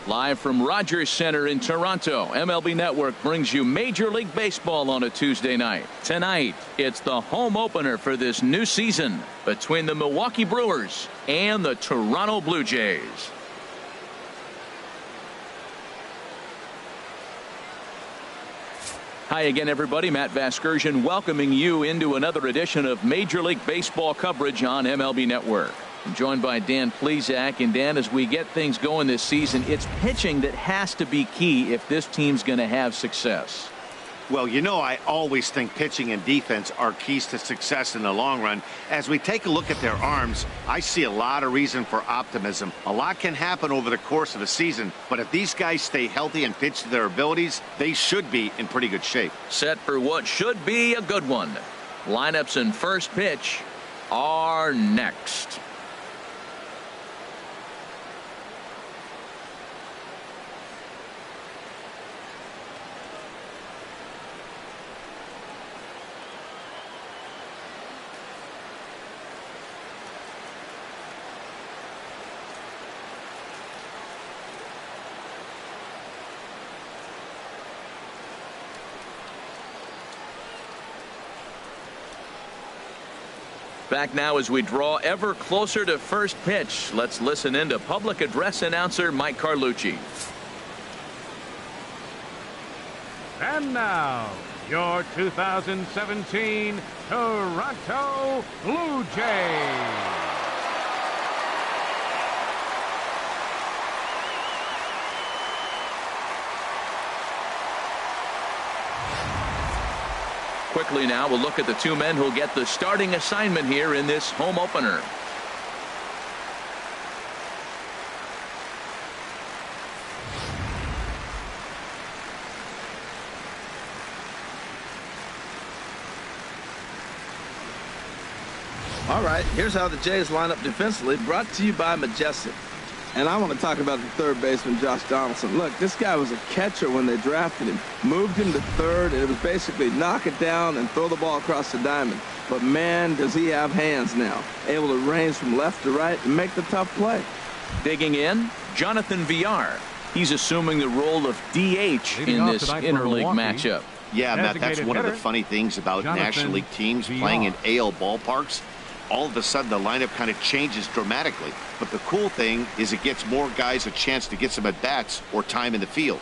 [SPEAKER 1] Live from Rogers Center in Toronto, MLB Network brings you Major League Baseball on a Tuesday night. Tonight, it's the home opener for this new season between the Milwaukee Brewers and the Toronto Blue Jays. Hi again, everybody. Matt Vasgersian welcoming you into another edition of Major League Baseball coverage on MLB Network. I'm joined by Dan Plesac. And Dan, as we get things going this season, it's pitching that has to be key if this team's going to have success.
[SPEAKER 2] Well, you know, I always think pitching and defense are keys to success in the long run. As we take a look at their arms, I see a lot of reason for optimism. A lot can happen over the course of a season, but if these guys stay healthy and pitch to their abilities, they should be in pretty good shape.
[SPEAKER 1] Set for what should be a good one. Lineups and first pitch are next. Back now as we draw ever closer to first pitch. Let's listen in to public address announcer Mike Carlucci.
[SPEAKER 3] And now, your 2017 Toronto Blue Jays.
[SPEAKER 1] Quickly now, we'll look at the two men who'll get the starting assignment here in this home opener.
[SPEAKER 4] All right, here's how the Jays line up defensively, brought to you by Majestic. And I want to talk about the third baseman, Josh Donaldson. Look, this guy was a catcher when they drafted him. Moved him to third, and it was basically knock it down and throw the ball across the diamond. But, man, does he have hands now. Able to range from left to right and make the tough play.
[SPEAKER 1] Digging in, Jonathan Villar. He's assuming the role of DH in this interleague matchup.
[SPEAKER 2] Yeah, Matt, that's one of the funny things about National League teams playing in AL ballparks. All of a sudden, the lineup kind of changes dramatically. But the cool thing is it gets more guys a chance to get some at-bats or time in the field.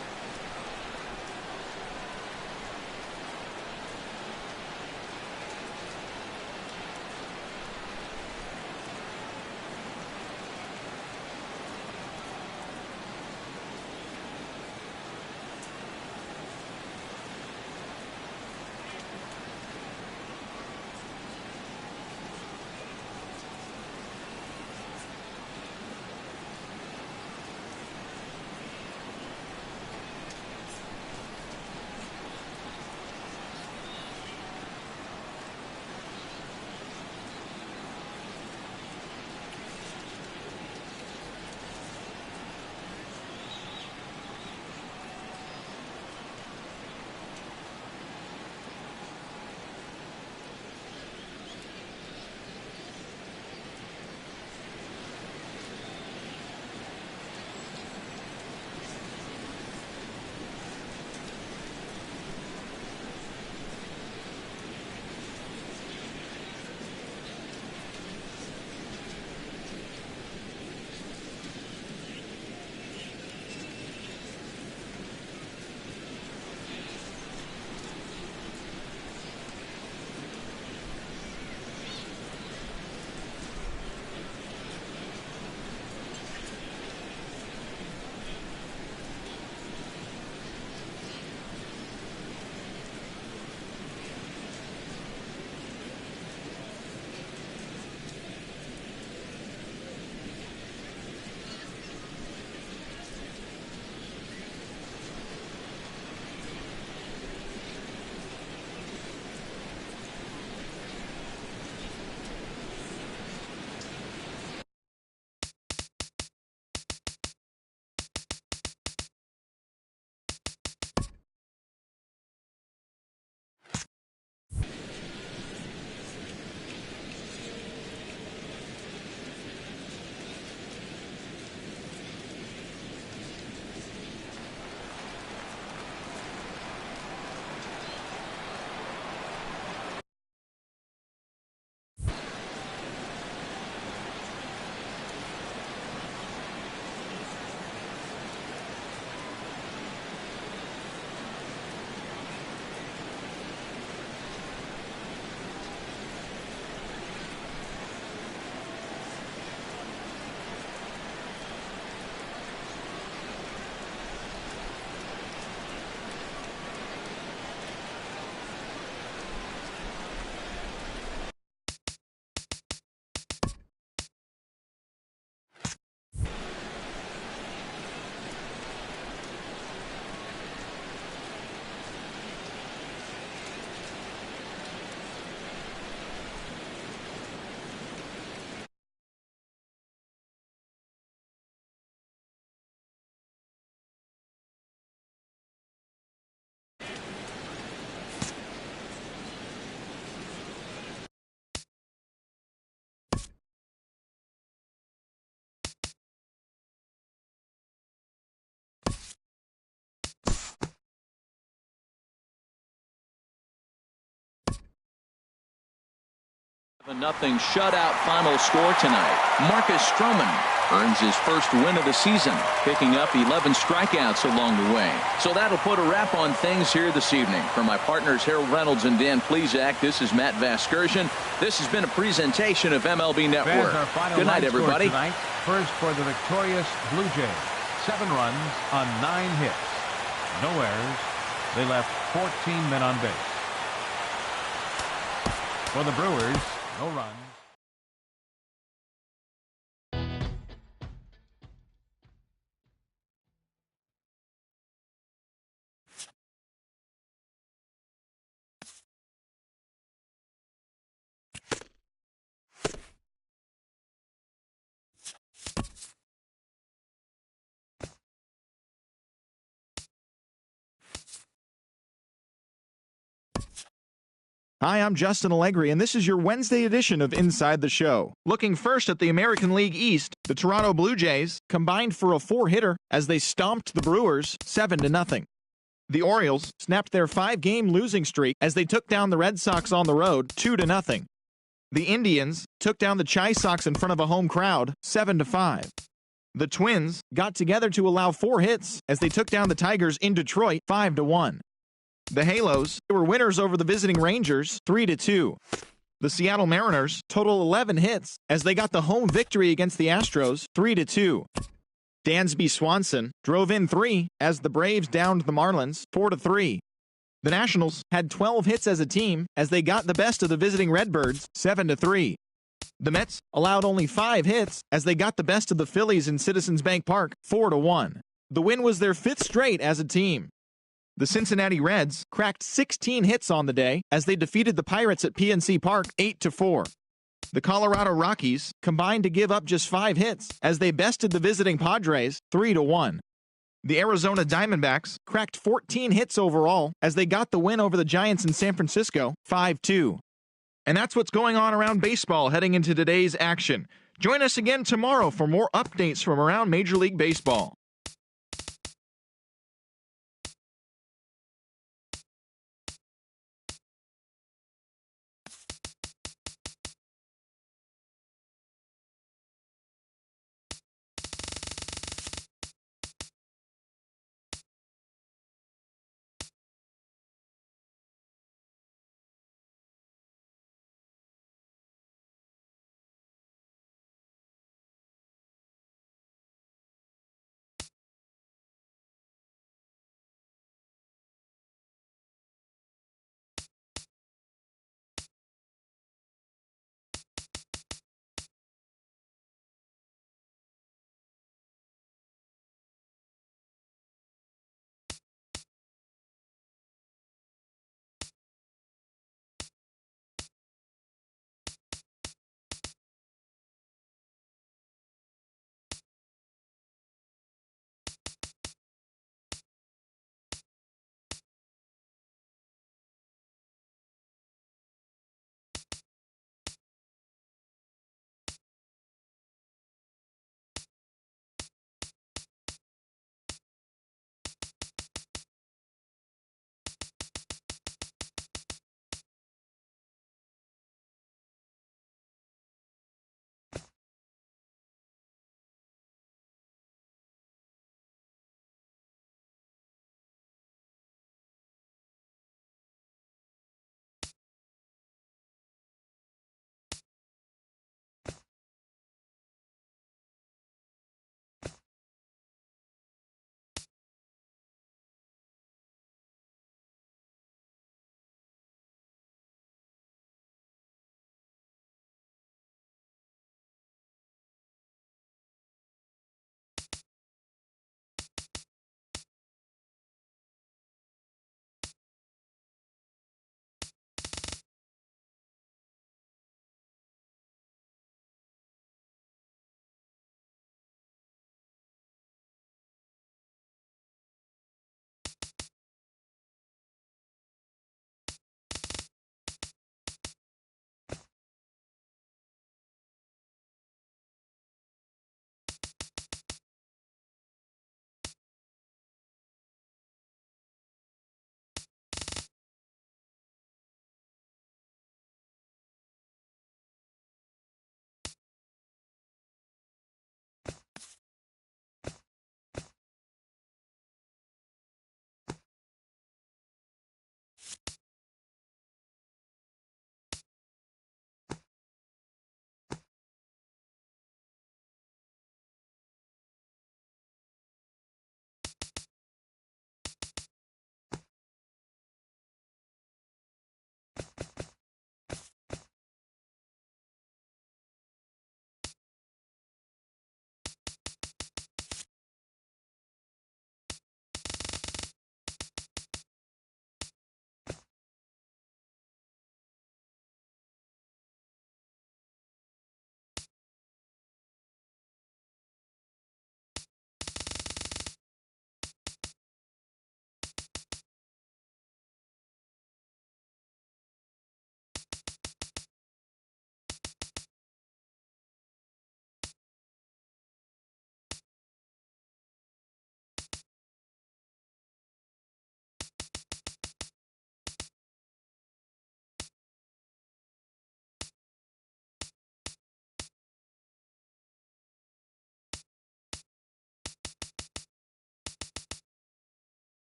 [SPEAKER 1] Nothing shutout final score tonight. Marcus Stroman earns his first win of the season, picking up 11 strikeouts along the way. So that'll put a wrap on things here this evening. For my partners Harold Reynolds and Dan Plesac, this is Matt Vasgersian. This has been a presentation of MLB Network. Good night, everybody.
[SPEAKER 3] Tonight, first for the victorious Blue Jays. 7 runs on 9 hits. No errors. They left 14 men on base. For the Brewers, no runs.
[SPEAKER 5] Hi, I'm Justin Allegri, and this is your Wednesday edition of Inside the Show. Looking first at the American League East, the Toronto Blue Jays combined for a 4-hitter as they stomped the Brewers 7-0. The Orioles snapped their 5-game losing streak as they took down the Red Sox on the road 2-0. The Indians took down the Chi Sox in front of a home crowd 7-5. The Twins got together to allow 4 hits as they took down the Tigers in Detroit 5-1. The Halos were winners over the visiting Rangers 3-2. The Seattle Mariners total 11 hits as they got the home victory against the Astros 3-2. Dansby Swanson drove in 3 as the Braves downed the Marlins 4-3. The Nationals had 12 hits as a team as they got the best of the visiting Redbirds 7-3. The Mets allowed only 5 hits as they got the best of the Phillies in Citizens Bank Park 4-1. The win was their 5th straight as a team. The Cincinnati Reds cracked 16 hits on the day as they defeated the Pirates at PNC Park 8-4. The Colorado Rockies combined to give up just 5 hits as they bested the visiting Padres 3-1. The Arizona Diamondbacks cracked 14 hits overall as they got the win over the Giants in San Francisco 5-2. And that's what's going on around baseball heading into today's action. Join us again tomorrow for more updates from around Major League Baseball.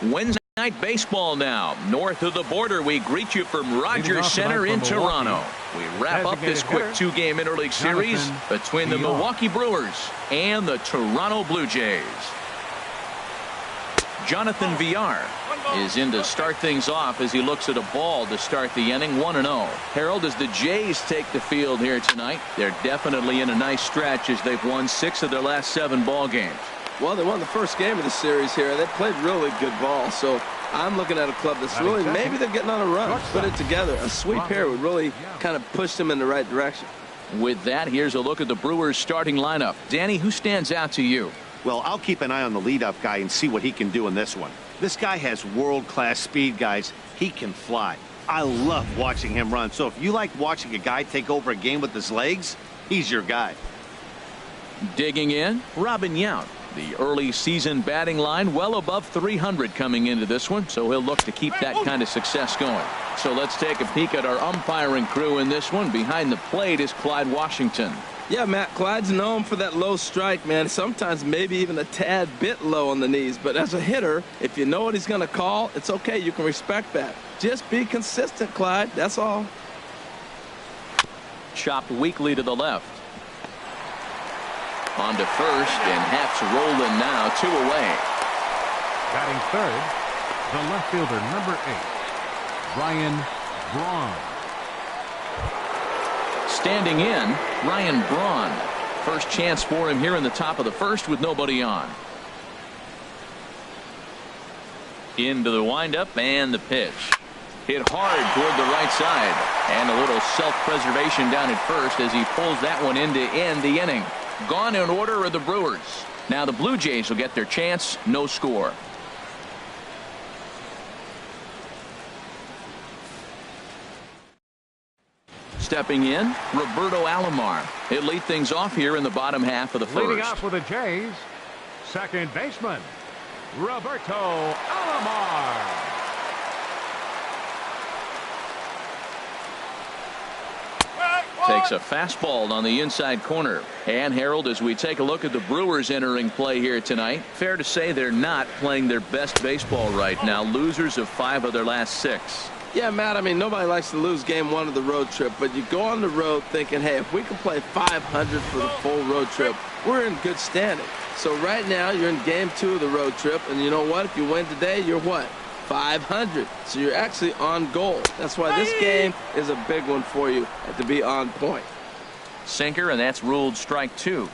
[SPEAKER 1] Wednesday night baseball now. North of the border, we greet you from Rogers Center in Toronto. We wrap up this quick 2-game interleague series between the Milwaukee Brewers and the Toronto Blue Jays. Jonathan Villar is in to start things off as he looks at a ball to start the inning. 1-0. Harold, as the Jays take the field here tonight, they're definitely in a nice stretch as they've won 6 of their last 7 ball games.
[SPEAKER 4] Well, they won the first game of the series here. They played really good ball. So I'm looking at a club that's really, maybe they're getting on a run. Put it together. A sweep here would really kind of push them in the right direction.
[SPEAKER 1] With that, here's a look at the Brewers starting lineup. Danny, who stands out to you?
[SPEAKER 2] Well, I'll keep an eye on the leadoff guy and see what he can do in this one. This guy has world-class speed, guys. He can fly. I love watching him run. So if you like watching a guy take over a game with his legs, he's your guy.
[SPEAKER 1] Digging in, Robin Yount. The early season batting line well above 300 coming into this one, so he'll look to keep that kind of success going. So let's take a peek at our umpiring crew in this one. Behind the plate is Clyde Washington.
[SPEAKER 4] Yeah, Matt, Clyde's known for that low strike, man. Sometimes maybe even a tad bit low on the knees. But as a hitter, if you know what he's going to call, it's okay. You can respect that. Just be consistent, Clyde. That's all.
[SPEAKER 1] Chopped weakly to the left. On to first, and Haps rolling now, 2 away.
[SPEAKER 3] Batting third, the left fielder, number 8, Ryan Braun.
[SPEAKER 1] Standing in, Ryan Braun. First chance for him here in the top of the first with nobody on. Into the windup and the pitch. Hit hard toward the right side. And a little self-preservation down at first as he pulls that one in to end the inning. Gone in order are the Brewers. Now the Blue Jays will get their chance. No score. Stepping in, Roberto Alomar. He'll lead things off here in the bottom half of the first.
[SPEAKER 3] Leading off for the Jays, second baseman, Roberto Alomar.
[SPEAKER 1] Takes a fastball on the inside corner. And Harold, as we take a look at the Brewers entering play here tonight, fair to say they're not playing their best baseball right now. Losers of 5 of their last 6.
[SPEAKER 4] Yeah, Matt, I mean, nobody likes to lose game 1 of the road trip, but you go on the road thinking, hey, if we can play 500 for the full road trip, we're in good standing. So right now, you're in game 2 of the road trip, and you know what? If you win today, you're what? 500. So you're actually on goal. That's why this game is a big one for you to be on point.
[SPEAKER 1] Sinker, and that's ruled strike 2.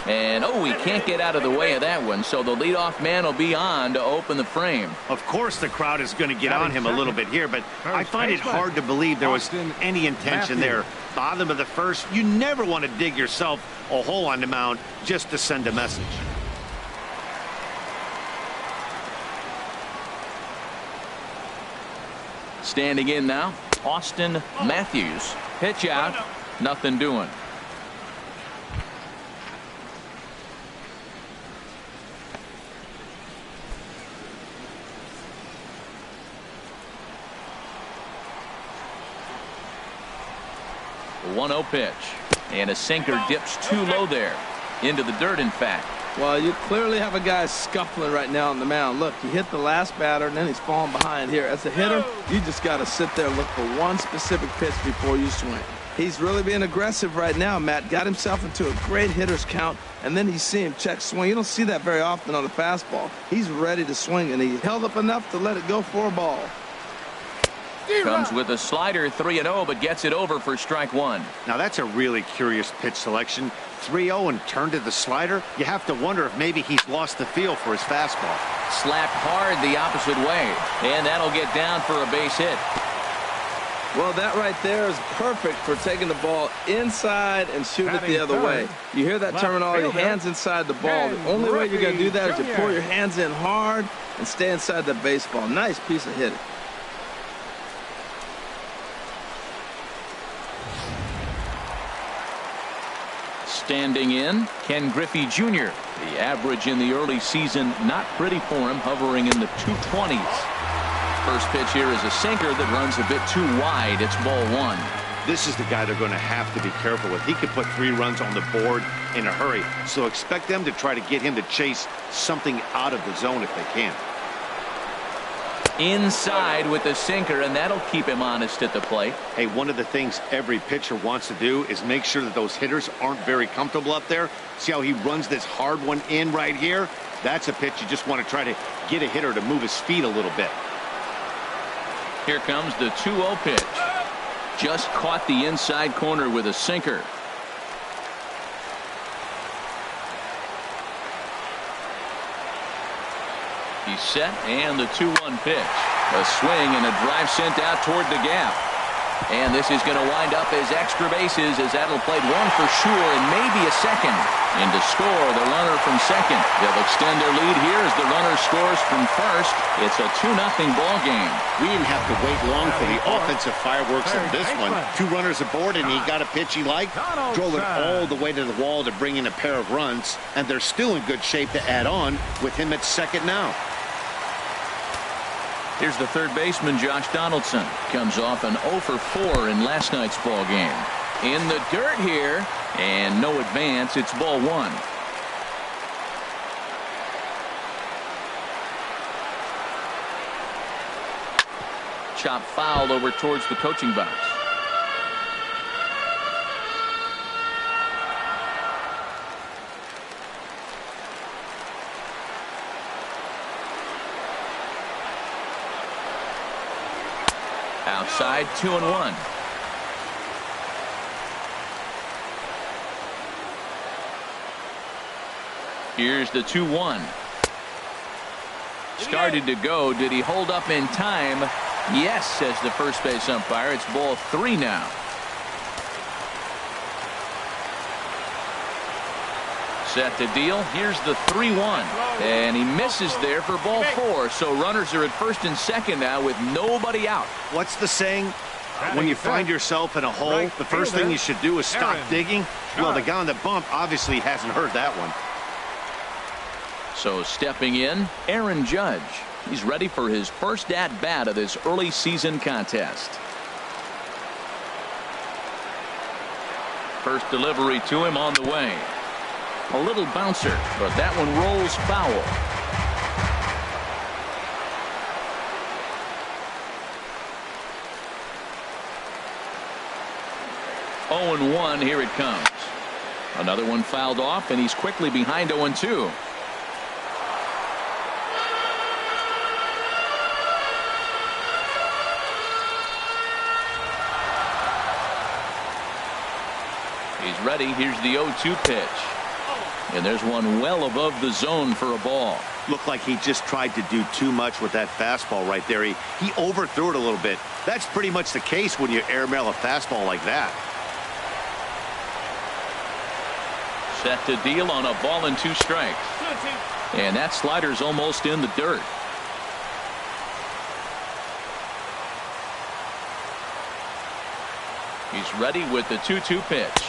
[SPEAKER 1] And, oh, he can't get out of the way of that one, so the leadoff man will be on to open the frame.
[SPEAKER 2] Of course the crowd is going to get on him a little bit here, but I find it hard to believe there was any intention there. Bottom of the first, you never want to dig yourself a hole on the mound just to send a message.
[SPEAKER 1] Standing in now, Austin Matthews. Pitch out, nothing doing. The 1-0 pitch, and a sinker dips too low there, into the dirt in fact.
[SPEAKER 4] Well, you clearly have a guy scuffling right now on the mound. Look, he hit the last batter, and then he's falling behind here. As a hitter, you just got to sit there and look for one specific pitch before you swing. He's really being aggressive right now, Matt. Got himself into a great hitter's count, and then you see him check swing. You don't see that very often on a fastball. He's ready to swing, and he held up enough to let it go for a ball.
[SPEAKER 1] Comes with a slider, 3-0, but gets it over for strike 1.
[SPEAKER 2] Now that's a really curious pitch selection. 3-0 and turned to the slider. You have to wonder if maybe he's lost the feel for his fastball.
[SPEAKER 1] Slapped hard the opposite way, and that'll get down for a base hit.
[SPEAKER 4] Well, that right there is perfect for taking the ball inside and shoot it the other way. You hear that terminology, hands inside the ball. The only way you're going to do that is you pull your hands in hard and stay inside the baseball. Nice piece of hitting.
[SPEAKER 1] Standing in, Ken Griffey Jr. The average in the early season not pretty for him, hovering in the 220s. First pitch here is a sinker that runs a bit too wide. It's ball 1.
[SPEAKER 2] This is the guy they're going to have to be careful with. He could put 3 runs on the board in a hurry. So expect them to try to get him to chase something out of the zone if they can.
[SPEAKER 1] Inside with the sinker, and that'll keep him honest at the plate.
[SPEAKER 2] Hey, one of the things every pitcher wants to do is make sure that those hitters aren't very comfortable up there. See how he runs this hard one in right here? That's a pitch you just want to try to get a hitter to move his feet a little bit.
[SPEAKER 1] Here comes the 2-0 pitch. Just caught the inside corner with a sinker. He's set, and the 2-1 pitch. A swing and a drive sent out toward the gap. And this is going to wind up as extra bases, as that'll play one for sure and maybe a second. And to score the runner from second. They'll extend their lead here as the runner scores from first. It's a 2-0 ball game.
[SPEAKER 2] We didn't have to wait long for the offensive fireworks of this one. 2 runners aboard, and he got a pitch he liked. Drove it all the way to the wall to bring in a pair of runs. And they're still in good shape to add on with him at second now.
[SPEAKER 1] Here's the third baseman, Josh Donaldson. Comes off an 0 for 4 in last night's ball game. In the dirt here, and no advance. It's ball 1. Chop foul over towards the coaching box. Outside, 2-1. Here's the 2-1. Started to go. Did he hold up in time? Yes, says the first base umpire. It's ball 3 now. Set to deal. Here's the 3-1. And he misses there for ball 4. So runners are at first and second now with nobody out.
[SPEAKER 2] What's the saying? When you find yourself in a hole, the first thing you should do is stop digging. Well, the guy on the bump obviously hasn't heard that one.
[SPEAKER 1] So stepping in, Aaron Judge. He's ready for his first at-bat of this early season contest. First delivery to him on the way. A little bouncer, but that one rolls foul. Oh and 1, here it comes. Another one fouled off, and he's quickly behind 0-2. He's ready. Here's the 0-2 pitch. And there's one well above the zone for a ball.
[SPEAKER 2] Looked like he just tried to do too much with that fastball right there. He overthrew it a little bit. That's pretty much the case when you airmail a fastball like that.
[SPEAKER 1] Set to deal on a ball and 2 strikes. And that slider's almost in the dirt. He's ready with the 2-2 pitch.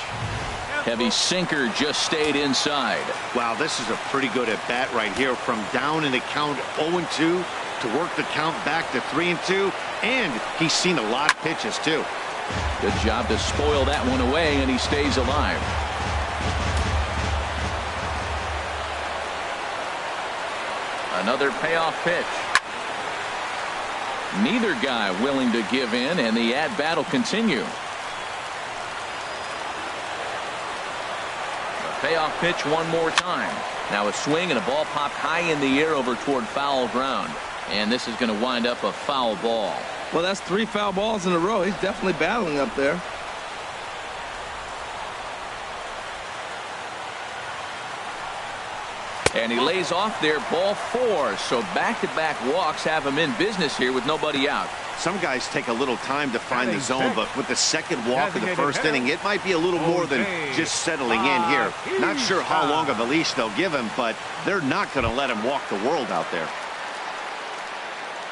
[SPEAKER 1] Heavy sinker just stayed inside.
[SPEAKER 2] Wow, this is a pretty good at bat right here. From down in the count 0-2 to work the count back to 3-2. And he's seen a lot of pitches too.
[SPEAKER 1] Good job to spoil that one away, and he stays alive. Another payoff pitch. Neither guy willing to give in, and the at-bat will continue. Payoff pitch one more time. Now a swing and a ball popped high in the air over toward foul ground. And this is going to wind up a foul ball.
[SPEAKER 4] Well, that's 3 foul balls in a row. He's definitely battling up there.
[SPEAKER 1] And he lays off there, ball 4. So back-to-back walks have him in business here with nobody out.
[SPEAKER 2] Some guys take a little time to find the zone, but with the second walk of the first inning, it might be a little more than just settling in here. Not sure how long of a leash they'll give him, but they're not going to let him walk the world out there.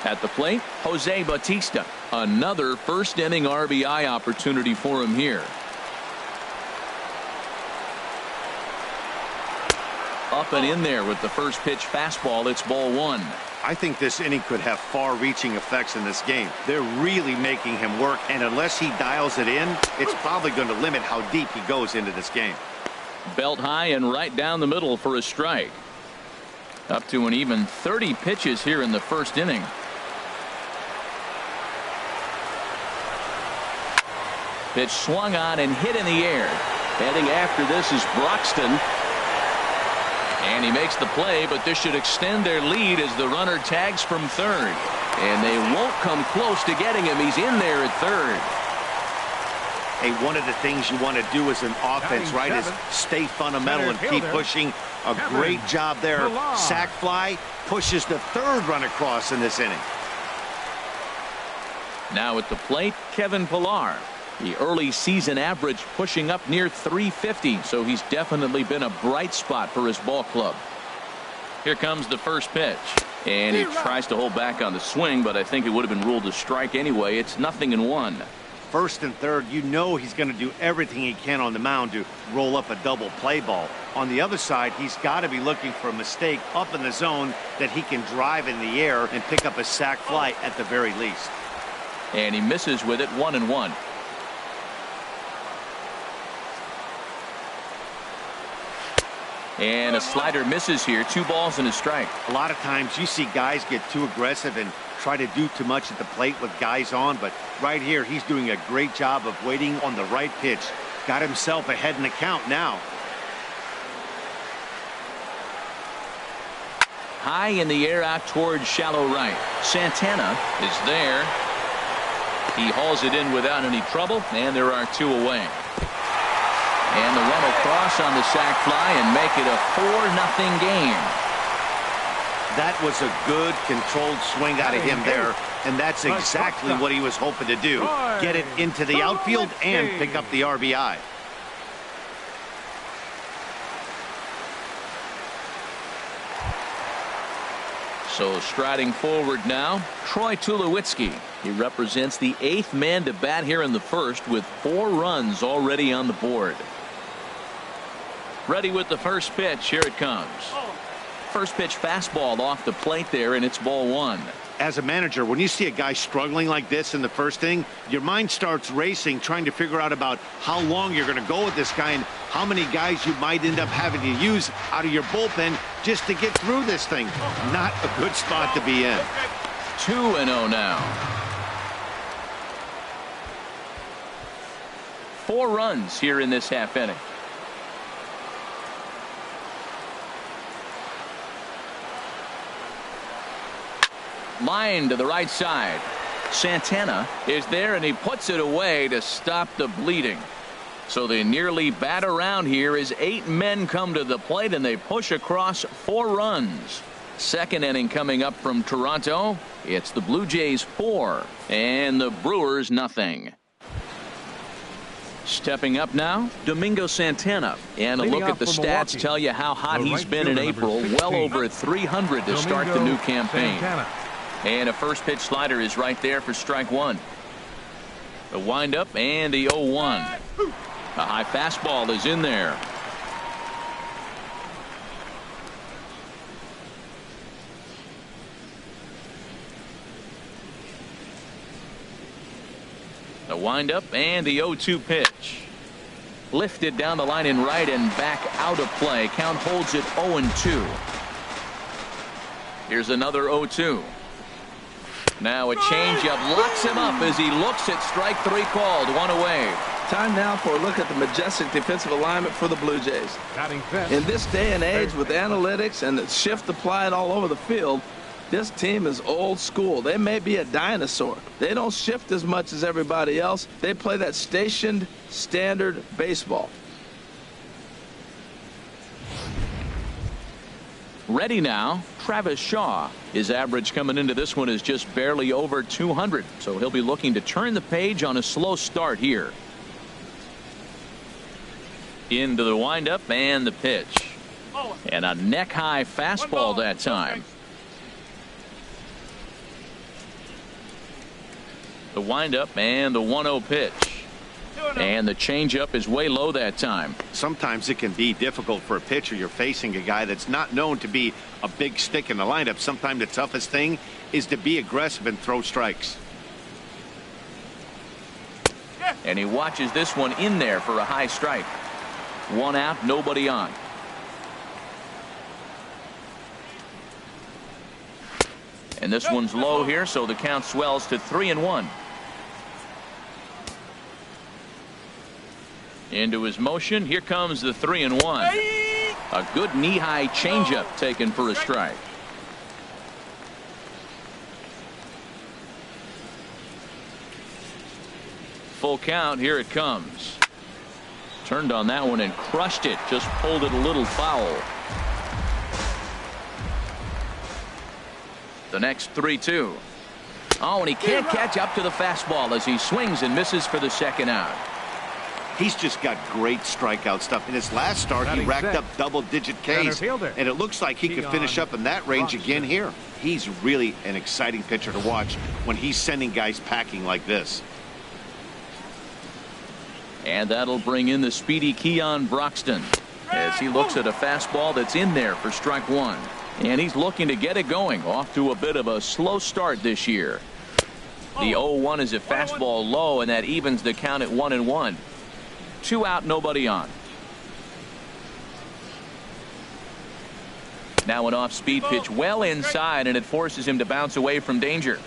[SPEAKER 1] At the plate, Jose Bautista. Another first inning RBI opportunity for him here. up and in there with the first pitch fastball. It's ball one.
[SPEAKER 2] I think this inning could have far-reaching effects in this game. They're really making him work, and unless he dials it in, it's probably going to limit how deep he goes into this game.
[SPEAKER 1] Belt high and right down the middle for a strike. Up to an even 30 pitches here in the first inning. Pitch swung on and hit in the air. Heading after this is Broxton. And he makes the play, but this should extend their lead as the runner tags from third. And they won't come close to getting him. He's in there at third.
[SPEAKER 2] Hey, one of the things you want to do as an offense, right, is stay fundamental and keep pushing. A great job there. Sac fly pushes the third run across in this inning.
[SPEAKER 1] Now at the plate, Kevin Pillar. The early season average pushing up near 350, so he's definitely been a bright spot for his ball club. Here comes the first pitch, and he tries to hold back on the swing, but I think it would have been ruled a strike anyway. It's 0-1.
[SPEAKER 2] First and third, you know he's going to do everything he can on the mound to roll up a double play ball. On the other side, he's got to be looking for a mistake up in the zone that he can drive in the air and pick up a sac fly at the very least.
[SPEAKER 1] And he misses with it, 1-1. And a slider misses here. 2 balls and a strike.
[SPEAKER 2] A lot of times you see guys get too aggressive and try to do too much at the plate with guys on, but right here he's doing a great job of waiting on the right pitch. Got himself ahead in the count now.
[SPEAKER 1] High in the air out towards shallow right. Santana is there. He hauls it in without any trouble, and there are 2 away. And the run will cross on the sac fly and make it a 4-0 game.
[SPEAKER 2] That was a good controlled swing out of him there, and that's exactly what he was hoping to do. Get it into the outfield and pick up the RBI.
[SPEAKER 1] So striding forward now, Troy Tulowitzki. He represents the 8th man to bat here in the first with 4 runs already on the board. Ready with the first pitch. Here it comes. First pitch fastball off the plate there, and it's ball 1.
[SPEAKER 2] As a manager, when you see a guy struggling like this in the first inning, your mind starts racing, trying to figure out about how long you're going to go with this guy and how many guys you might end up having to use out of your bullpen just to get through this thing. Not a good spot to be in.
[SPEAKER 1] 2-0 now. 4 runs here in this half inning. Line to the right side. Santana is there, and he puts it away to stop the bleeding. So they nearly bat around here as 8 men come to the plate, and they push across 4 runs. Second inning coming up from Toronto. It's the Blue Jays 4 and the Brewers 0. Stepping up now, Domingo Santana. And a look at the stats tell you how hot he's been in April. Well over 300 to start the new campaign. And a first pitch slider is right there for strike 1. The windup and the 0-1. A high fastball is in there. The windup and the 0-2 pitch. Lifted down the line in right and back out of play. Count holds it 0-2. Here's another 0-2. Now a changeup locks him up as he looks at strike 3 called. 1 away.
[SPEAKER 4] Time now for a look at the majestic defensive alignment for the Blue Jays. In this day and age with analytics and the shift applied all over the field, this team is old school. They may be a dinosaur. They don't shift as much as everybody else. They play that stationed standard baseball.
[SPEAKER 1] Ready now, Travis Shaw. His average coming into this one is just barely over 200, so he'll be looking to turn the page on a slow start here. Into the windup and the pitch. And a neck-high fastball that time. The windup and the 1-0 pitch. And the changeup is way low that time.
[SPEAKER 2] Sometimes it can be difficult for a pitcher. You're facing a guy that's not known to be a big stick in the lineup. Sometimes the toughest thing is to be aggressive and throw strikes.
[SPEAKER 1] And he watches this one in there for a high strike. 1 out, nobody on. And this one's low here, so the count swells to 3-1. Into his motion. Here comes the 3-1. A good knee-high changeup taken for a strike. Full count. Here it comes. Turned on that one and crushed it. Just pulled it a little foul. The next 3-2. Oh, and he can't catch up to the fastball as he swings and misses for the second out.
[SPEAKER 2] He's just got great strikeout stuff. In his last start, he racked up double-digit Ks, and it looks like he could finish up in that range again here. He's really an exciting pitcher to watch when he's sending guys packing like this.
[SPEAKER 1] And that'll bring in the speedy Keon Broxton as he looks at a fastball that's in there for strike one. And he's looking to get it going. Off to a bit of a slow start this year. The 0-1 is a fastball low, and that evens the count at 1-1. 2 out, nobody on. Now an off-speed pitch well inside, and it forces him to bounce away from danger.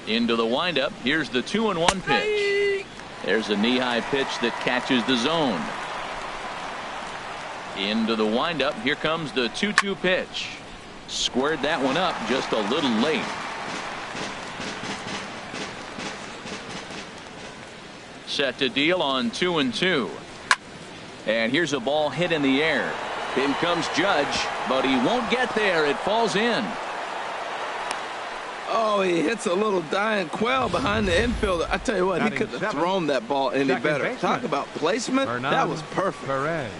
[SPEAKER 1] Into the windup. Here's the 2-1 pitch. There's a knee-high pitch that catches the zone. Into the windup. Here comes the 2-2 pitch. Squared that one up just a little late. Set to deal on 2-2. And here's a ball hit in the air. In comes Judge, but he won't get there. It falls in.
[SPEAKER 4] Oh, he hits a little dying quail behind the infielder. I tell you what, he couldn't have thrown that ball any better. Talk about placement. That was perfect.
[SPEAKER 3] Perez.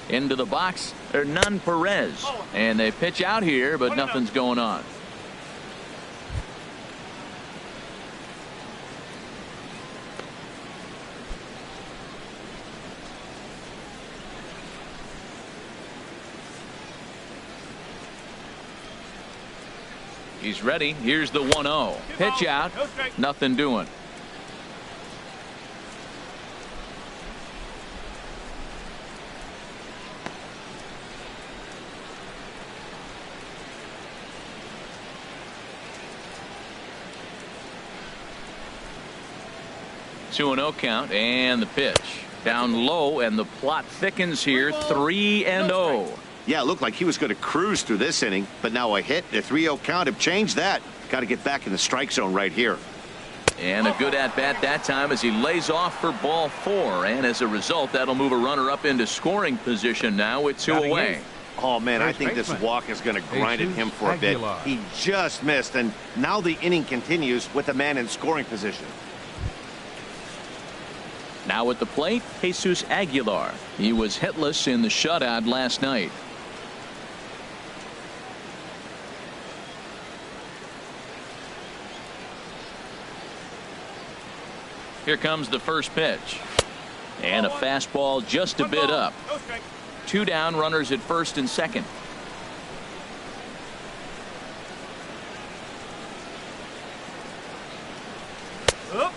[SPEAKER 1] Into the box, Hernan Perez. And they pitch out here, but nothing's going on. He's ready. Here's the 1-0. Pitch out. Nothing doing. Two and 0 count, and the pitch down low, and the plot thickens here. 3-0.
[SPEAKER 2] Yeah, it looked like he was going to cruise through this inning, but now a hit, the 3-0 count have changed that. Got to get back in the strike zone right here.
[SPEAKER 1] And a good at bat that time as he lays off for ball 4, and as a result, that'll move a runner up into scoring position now with 2 away.
[SPEAKER 2] Oh man, I think this walk is going to grind at him for a bit. He just missed, and now the inning continues with a man in scoring position.
[SPEAKER 1] Now at the plate, Jesus Aguilar. He was hitless in the shutout last night. Here comes the first pitch. And a fastball just a bit up. 2 down, runners at first and second.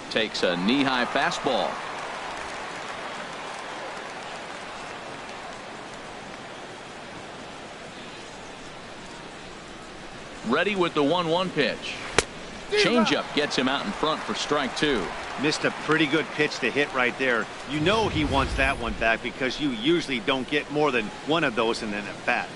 [SPEAKER 1] Takes a knee-high fastball. Ready with the 1-1 pitch. Changeup gets him out in front for strike 2.
[SPEAKER 2] Missed a pretty good pitch to hit right there. You know he wants that one back because you usually don't get more than one of those in an at-bat.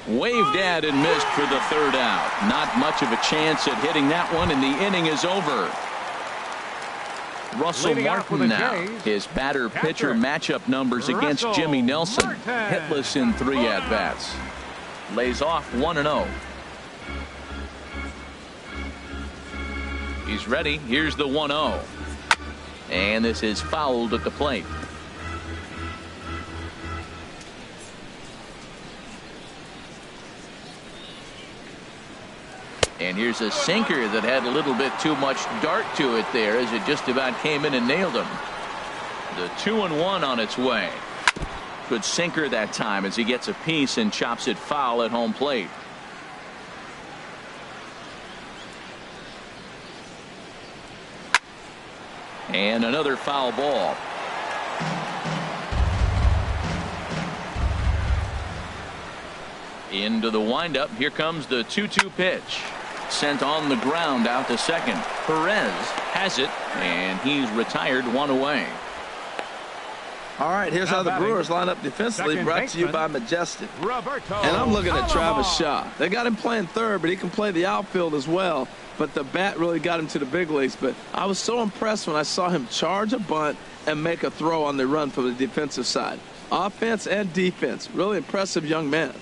[SPEAKER 1] Waved at and missed for the 3rd out. Not much of a chance at hitting that one, and the inning is over. Russell Martin now. His batter-pitcher matchup numbers against Jimmy Nelson. Hitless in 3 at-bats. Lays off 1-0. He's ready. Here's the 1-0. And this is fouled at the plate. And here's a sinker that had a little bit too much dart to it there as it just about came in and nailed him. The 2-1 on its way. Good sinker that time as he gets a piece and chops it foul at home plate. And another foul ball. Into the windup. Here comes the 2-2 pitch. Sent on the ground out to second. Perez has it, and he's retired 1 away.
[SPEAKER 4] All right, here's how the Brewers line up defensively, brought to you by Majestic. And I'm looking at Travis Shaw. They got him playing third, but he can play the outfield as well. But the bat really got him to the big leagues. But I was so impressed when I saw him charge a bunt and make a throw on the run from the defensive side. Offense and defense. Really impressive young man.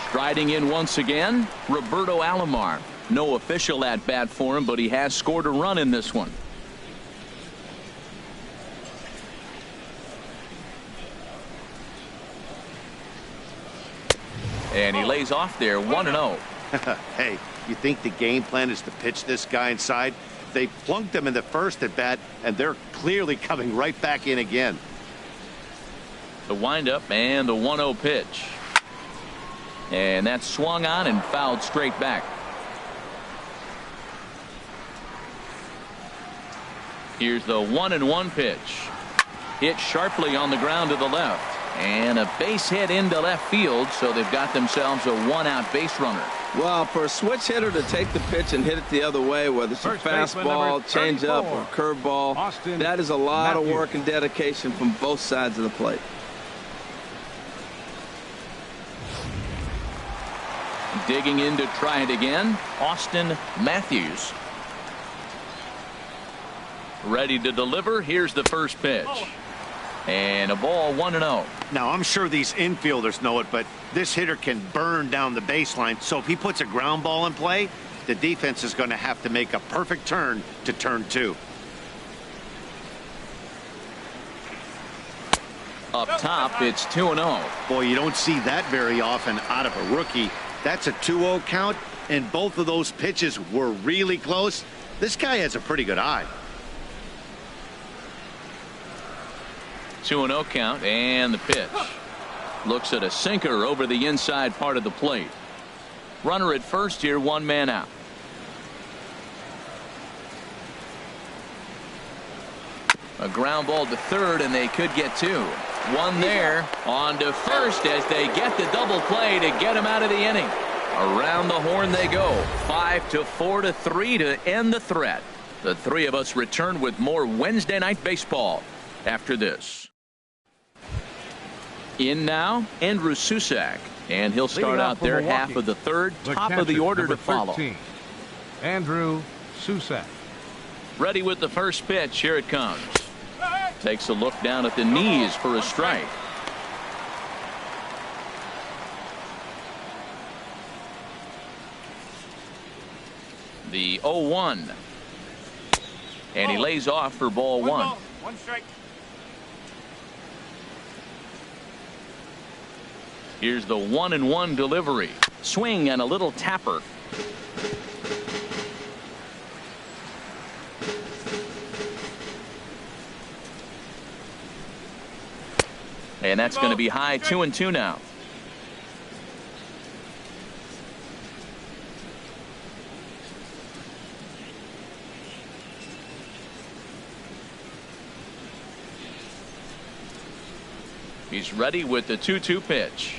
[SPEAKER 1] Striding in once again, Roberto Alomar. No official at bat for him, but he has scored a run in this one. And he lays off there, 1-0.
[SPEAKER 2] Hey, you think the game plan is to pitch this guy inside? They plunked him in the first at bat, and they're clearly coming right back in again.
[SPEAKER 1] The windup and the 1-0 pitch. And that's swung on and fouled straight back. Here's the 1-1 pitch. Hit sharply on the ground to the left. And a base hit into left field, so they've got themselves a 1-out base runner.
[SPEAKER 4] Well, for a switch hitter to take the pitch and hit it the other way, whether it's a fastball, changeup, or curveball, that is a lot of work and dedication from both sides of the plate.
[SPEAKER 1] Digging in to try it again, Austin Matthews. Ready to deliver. Here's the first pitch. And a ball, 1-0.
[SPEAKER 2] Now, I'm sure these infielders know it, but this hitter can burn down the baseline. So if he puts a ground ball in play, the defense is going to have to make a perfect turn to turn 2.
[SPEAKER 1] Up top, it's 2-0.
[SPEAKER 2] Boy, you don't see that very often out of a rookie. That's a 2-0 count, and both of those pitches were really close. This guy has a pretty good eye.
[SPEAKER 1] 2-0 count, and the pitch. Looks at a sinker over the inside part of the plate. Runner at first here, 1 man out. A ground ball to third, and they could get 2. 1 there, on to first as they get the double play to get him out of the inning. Around the horn they go. 5-4-3 to end the threat. The three of us return with more Wednesday Night Baseball after this. In now, Andrew Susac, and he'll start out their half of the third, top of the order to follow.
[SPEAKER 3] 13, Andrew Susac.
[SPEAKER 1] Ready with the first pitch. Here it comes. Takes a look down at the knees for a strike. The 0-1. And he lays off for ball 1.
[SPEAKER 6] 1 strike.
[SPEAKER 1] Here's the 1-1 delivery. Swing and a little tapper. And that's going to be high, 2-2 now. He's ready with the 2-2 pitch.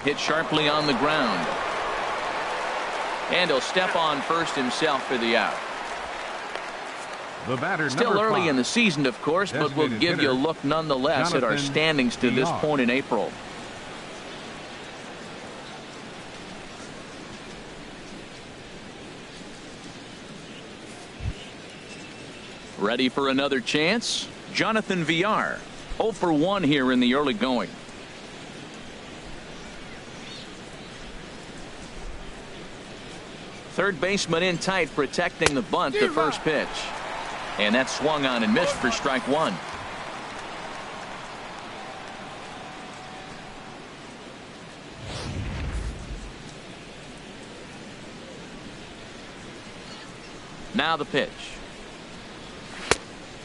[SPEAKER 1] Hit sharply on the ground. And he'll step on first himself for the out.
[SPEAKER 3] The batter,
[SPEAKER 1] still early
[SPEAKER 3] 5,
[SPEAKER 1] in the season, of course, but we'll give you a look nonetheless at our standings to this point in April. Ready for another chance? Jonathan VR. 0 for 1 here in the early going. Third baseman in tight, protecting the bunt to first pitch. And that swung on and missed for strike one. Now the pitch.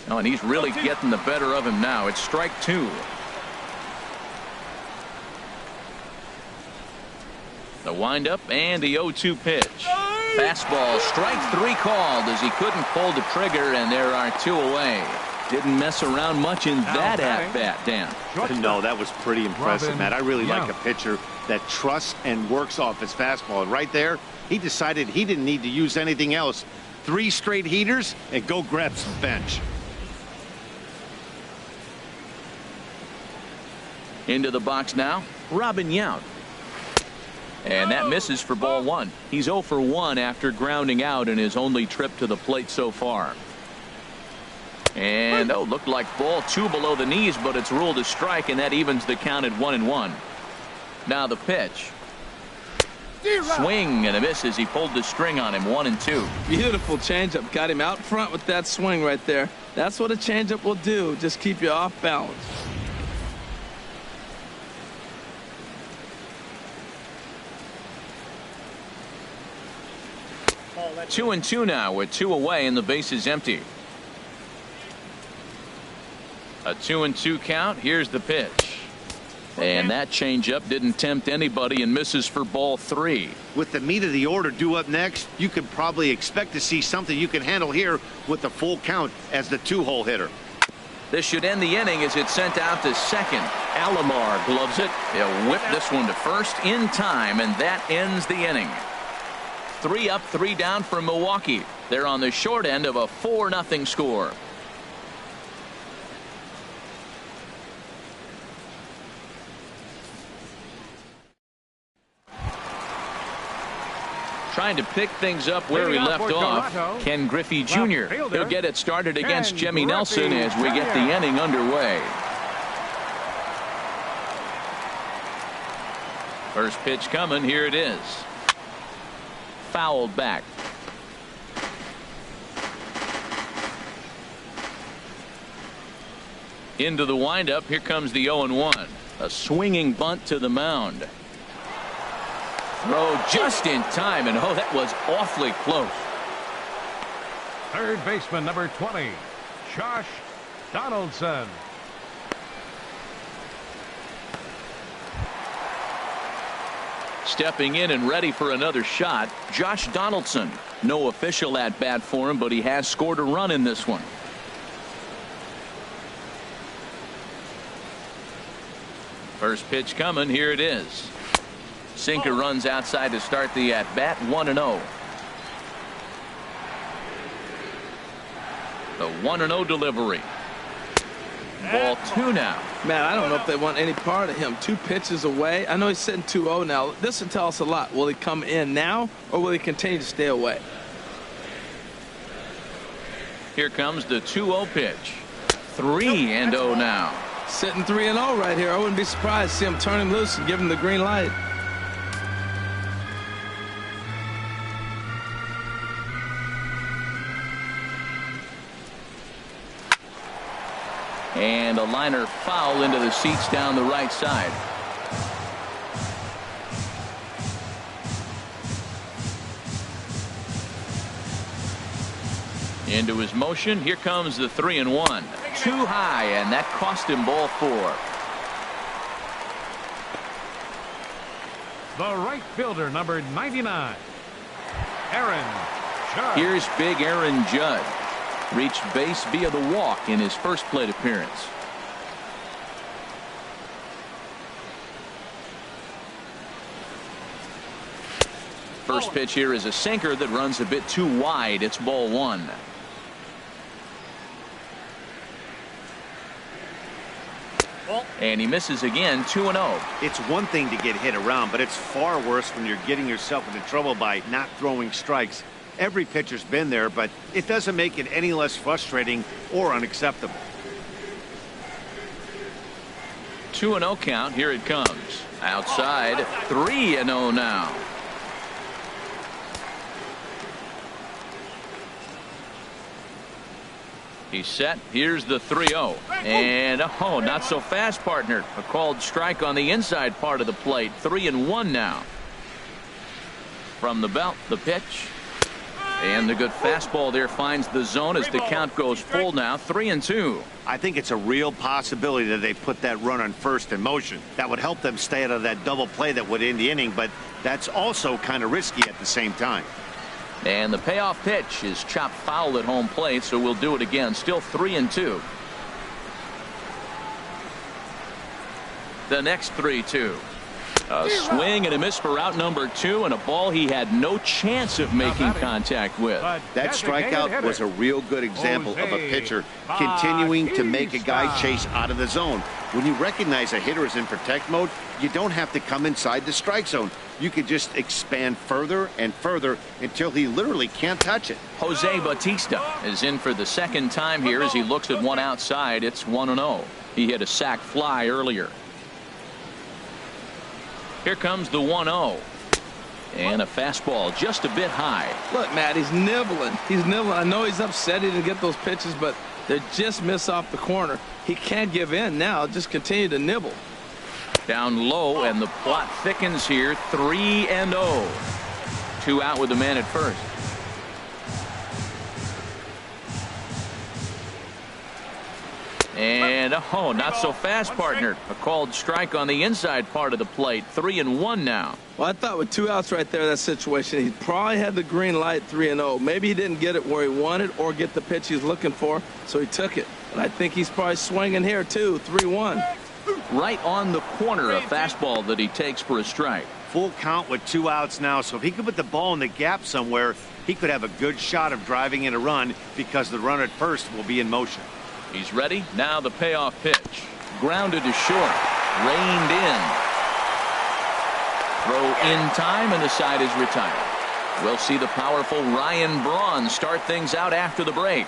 [SPEAKER 1] Oh, and he's really getting the better of him now. It's strike two. The windup and the 0-2 pitch. Fastball, strike three called as he couldn't pull the trigger, and there are two away. Didn't mess around much in that at-bat, Dan.
[SPEAKER 2] No, that was pretty impressive, Matt. I really like a pitcher that trusts and works off his fastball. And right there, he decided he didn't need to use anything else. 3 straight heaters and go grab some bench.
[SPEAKER 1] Into the box now, Robin Yount. And that misses for ball one. He's 0 for 1 after grounding out in his only trip to the plate so far. And looked like ball 2 below the knees, but it's ruled a strike, and that evens the count at 1-1. Now the pitch. Swing and a miss as he pulled the string on him. 1-2.
[SPEAKER 4] Beautiful changeup. Got him out front with that swing right there. That's what a changeup will do. Just keep you off balance.
[SPEAKER 1] Two and two now with 2 away and the base is empty. A 2-2 count. Here's the pitch. And that changeup didn't tempt anybody and misses for ball 3.
[SPEAKER 2] With the meat of the order due up next, you could probably expect to see something you can handle here with the full count as the 2-hole hitter.
[SPEAKER 1] This should end the inning as it's sent out to second. Alomar gloves it. He'll whip this one to first in time, and that ends the inning. 3 up, 3 down for Milwaukee. They're on the short end of a 4-0 score. Trying to pick things up where he left off. Ken Griffey Jr. He'll get it started against Jimmy Nelson as we get the inning underway. First pitch coming. Here it is. Fouled back. Into the windup. Here comes the 0-1. A swinging bunt to the mound. Throw just in time, and that was awfully close.
[SPEAKER 3] Third baseman number 20, Josh Donaldson.
[SPEAKER 1] Stepping in and ready for another shot, Josh Donaldson. No official at bat for him, but he has scored a run in this one. First pitch coming. Here it is. Sinker runs outside to start the at bat. 1-0. The 1-0 delivery. Ball 2 now.
[SPEAKER 4] Man, I don't know if they want any part of him. 2 pitches away. I know he's sitting 2-0 now. This will tell us a lot. Will he come in now, or will he continue to stay away?
[SPEAKER 1] Here comes the 2-0 pitch. 3-0 now.
[SPEAKER 4] Sitting 3-0 right here. I wouldn't be surprised to see him turn him loose and give him the green light.
[SPEAKER 1] And a liner foul into the seats down the right side. Into his motion. Here comes the 3-1. Too high, and that cost him ball 4.
[SPEAKER 3] The right fielder, number 99, Aaron Judge.
[SPEAKER 1] Here's big Aaron Judge. Reached base via the walk in his first plate appearance. First pitch here is a sinker that runs a bit too wide. It's ball 1. And he misses again. 2-0.
[SPEAKER 2] It's one thing to get hit around, but it's far worse when you're getting yourself into trouble by not throwing strikes. Every pitcher's been there, but it doesn't make it any less frustrating or unacceptable.
[SPEAKER 1] 2-0 count. Here it comes. Outside, 3-0 now. He's set. Here's the 3-0. And, oh, not so fast, partner. A called strike on the inside part of the plate. 3-1 now. From the belt, the pitch. And the good fastball there finds the zone as the count goes full now. 3-2.
[SPEAKER 2] I think it's a real possibility that they put that run on first in motion. That would help them stay out of that double play that would end the inning, but that's also kind of risky at the same time.
[SPEAKER 1] And the payoff pitch is chopped foul at home plate, so we'll do it again. Still 3-2. The next 3-2. A swing and a miss for out number 2, and a ball he had no chance of making contact with.
[SPEAKER 2] That strikeout was a real good example of a pitcher continuing to make a guy chase out of the zone. When you recognize a hitter is in protect mode, you don't have to come inside the strike zone. You can just expand further and further until he literally can't touch it.
[SPEAKER 1] Jose Bautista is in for the second time here as he looks at one outside. It's 1-0. He hit a sac fly earlier. Here comes the 1-0. And a fastball just a bit high.
[SPEAKER 4] Look, Matt, he's nibbling. He's nibbling. I know he's upset he didn't get those pitches, but they just miss off the corner. He can't give in now. Just continue to nibble.
[SPEAKER 1] Down low, and the plot thickens here. 3-0. 2 out with the man at first. And, oh, not so fast, partner. A called strike on the inside part of the plate. 3-1 now.
[SPEAKER 4] Well, I thought with 2 outs right there in that situation, he probably had the green light. 3-0. Maybe he didn't get it where he wanted or get the pitch he's looking for, so he took it. But I think he's probably swinging here, too. 3-1.
[SPEAKER 1] Right on the corner, a fastball that he takes for a strike.
[SPEAKER 2] Full count with 2 outs now, so if he could put the ball in the gap somewhere, he could have a good shot of driving in a run because the runner at first will be in motion.
[SPEAKER 1] He's ready. Now the payoff pitch. Grounded to short. Reined in. Throw in time, and the side is retired. We'll see the powerful Ryan Braun start things out after the break.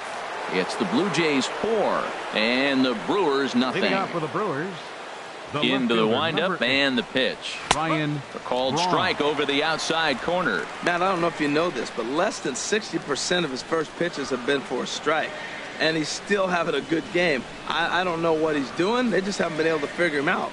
[SPEAKER 1] It's the Blue Jays 4 and the Brewers nothing.
[SPEAKER 3] Leading off for the Brewers.
[SPEAKER 1] Into the windup and the pitch.
[SPEAKER 3] Ryan
[SPEAKER 1] A called
[SPEAKER 3] Braun.
[SPEAKER 1] strike over the outside corner.
[SPEAKER 4] Matt, I don't know if you know this, but less than 60% of his first pitches have been for a strike. And he's still having a good game. I don't know what he's doing. They just haven't been able to figure him out.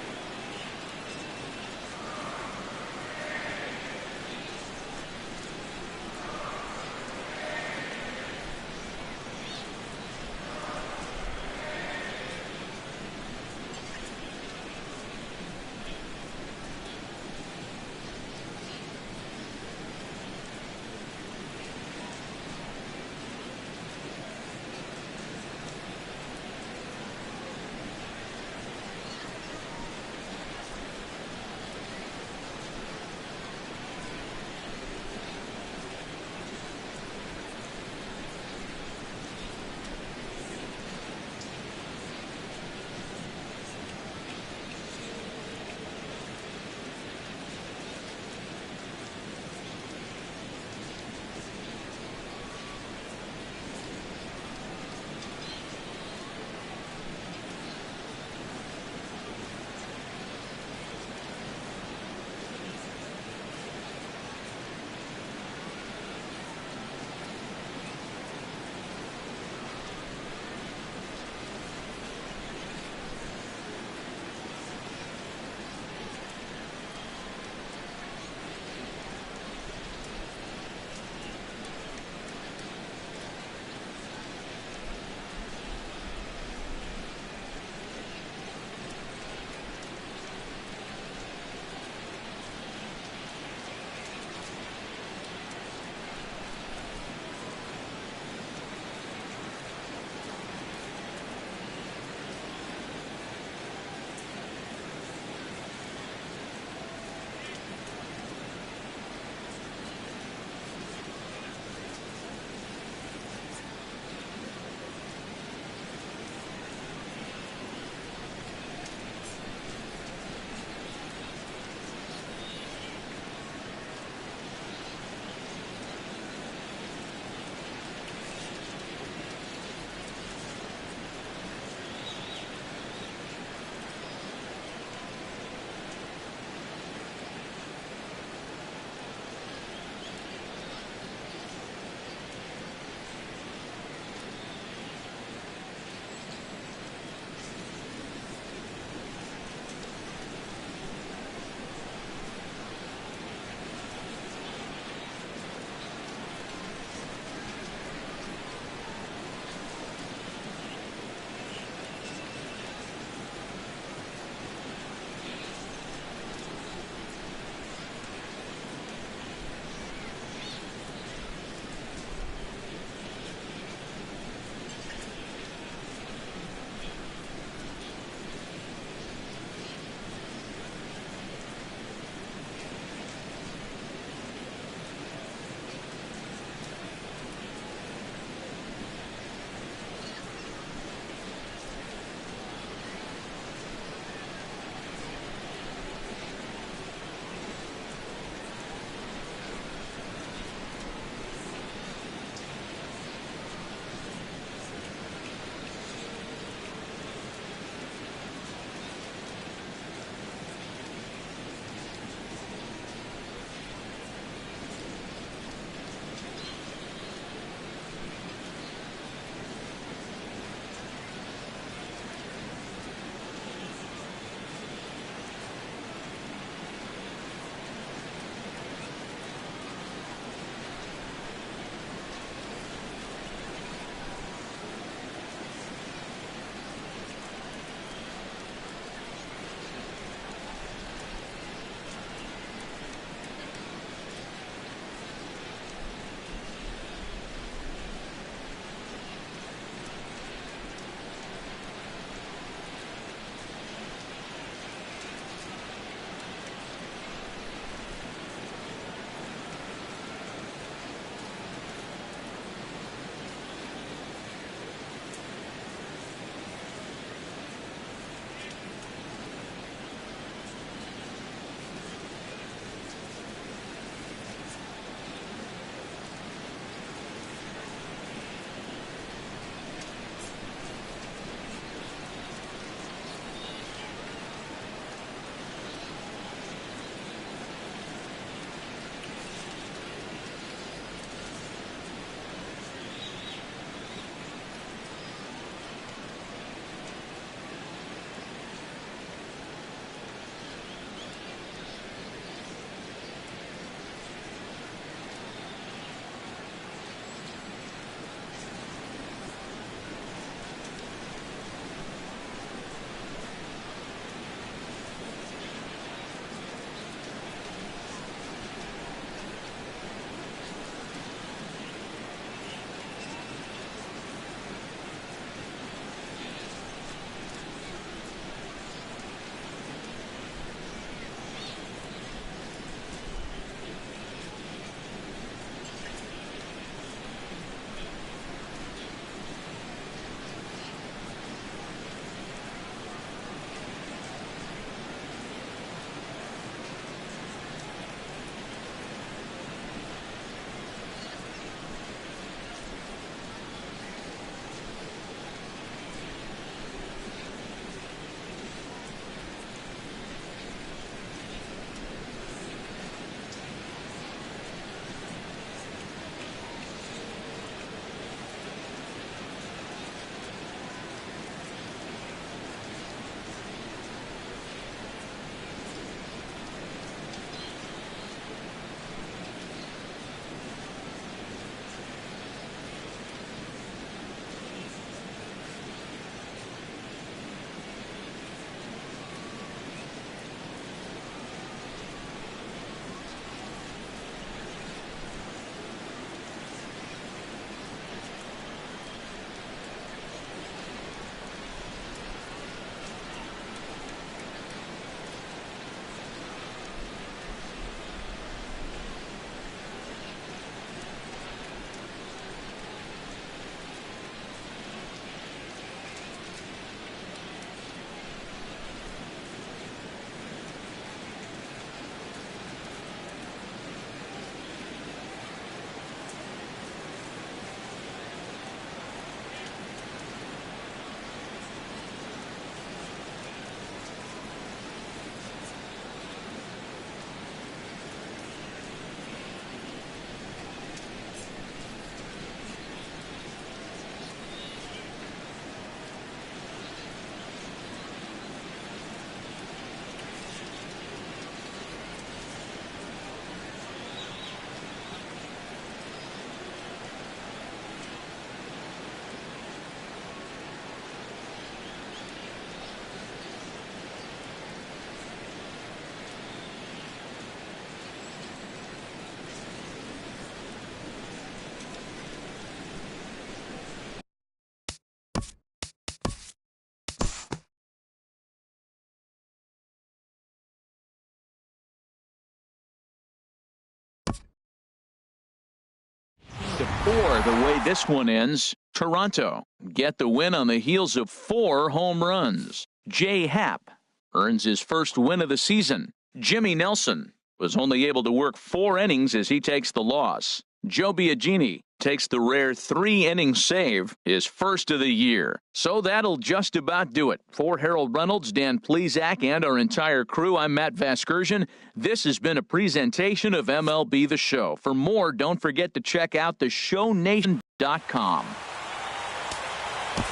[SPEAKER 1] 5-4 the way this one ends. Toronto get the win on the heels of 4 home runs. Jay Happ earns his first win of the season. Jimmy Nelson was only able to work 4 innings as he takes the loss. Joe Biagini takes the rare 3-inning save, his first of the year. So that'll just about do it. For Harold Reynolds, Dan Plesac, and our entire crew, I'm Matt Vasgersian. This has been a presentation of MLB The Show. For more, don't forget to check out theshownation.com.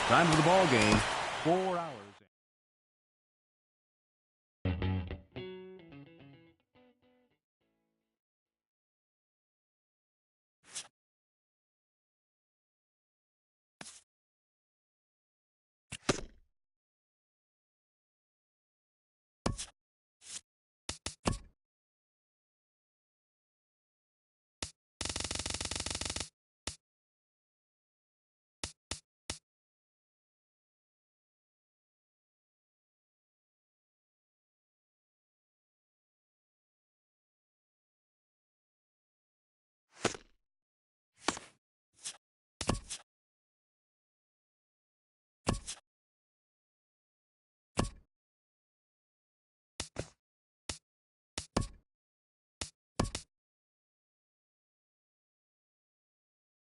[SPEAKER 3] Time for the ball game. 4 hours.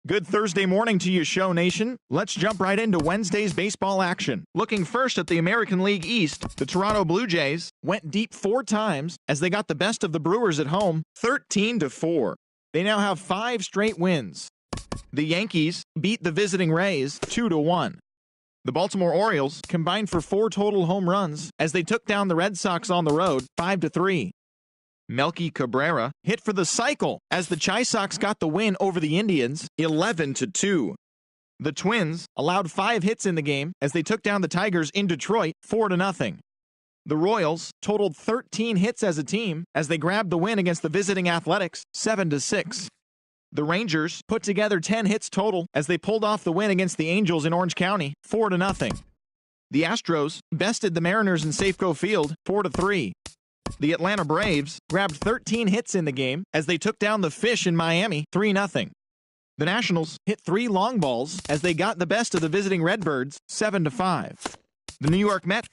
[SPEAKER 5] Good Thursday morning to you, Show Nation. Let's jump right into Wednesday's baseball action. Looking first at the American League East, the Toronto Blue Jays went deep 4 times as they got the best of the Brewers at home, 13-4. They now have 5 straight wins. The Yankees beat the visiting Rays 2-1. The Baltimore Orioles combined for 4 total home runs as they took down the Red Sox on the road 5-3. Melky Cabrera hit for the cycle as the Chi Sox got the win over the Indians 11-2. The Twins allowed 5 hits in the game as they took down the Tigers in Detroit 4-0. The Royals totaled 13 hits as a team as they grabbed the win against the visiting Athletics 7-6. The Rangers put together 10 hits total as they pulled off the win against the Angels in Orange County 4-0. The Astros bested the Mariners in Safeco Field 4-3. The Atlanta Braves grabbed 13 hits in the game as they took down the Fish in Miami 3-0. The Nationals hit 3 long balls as they got the best of the visiting Redbirds 7-5. The New York Mets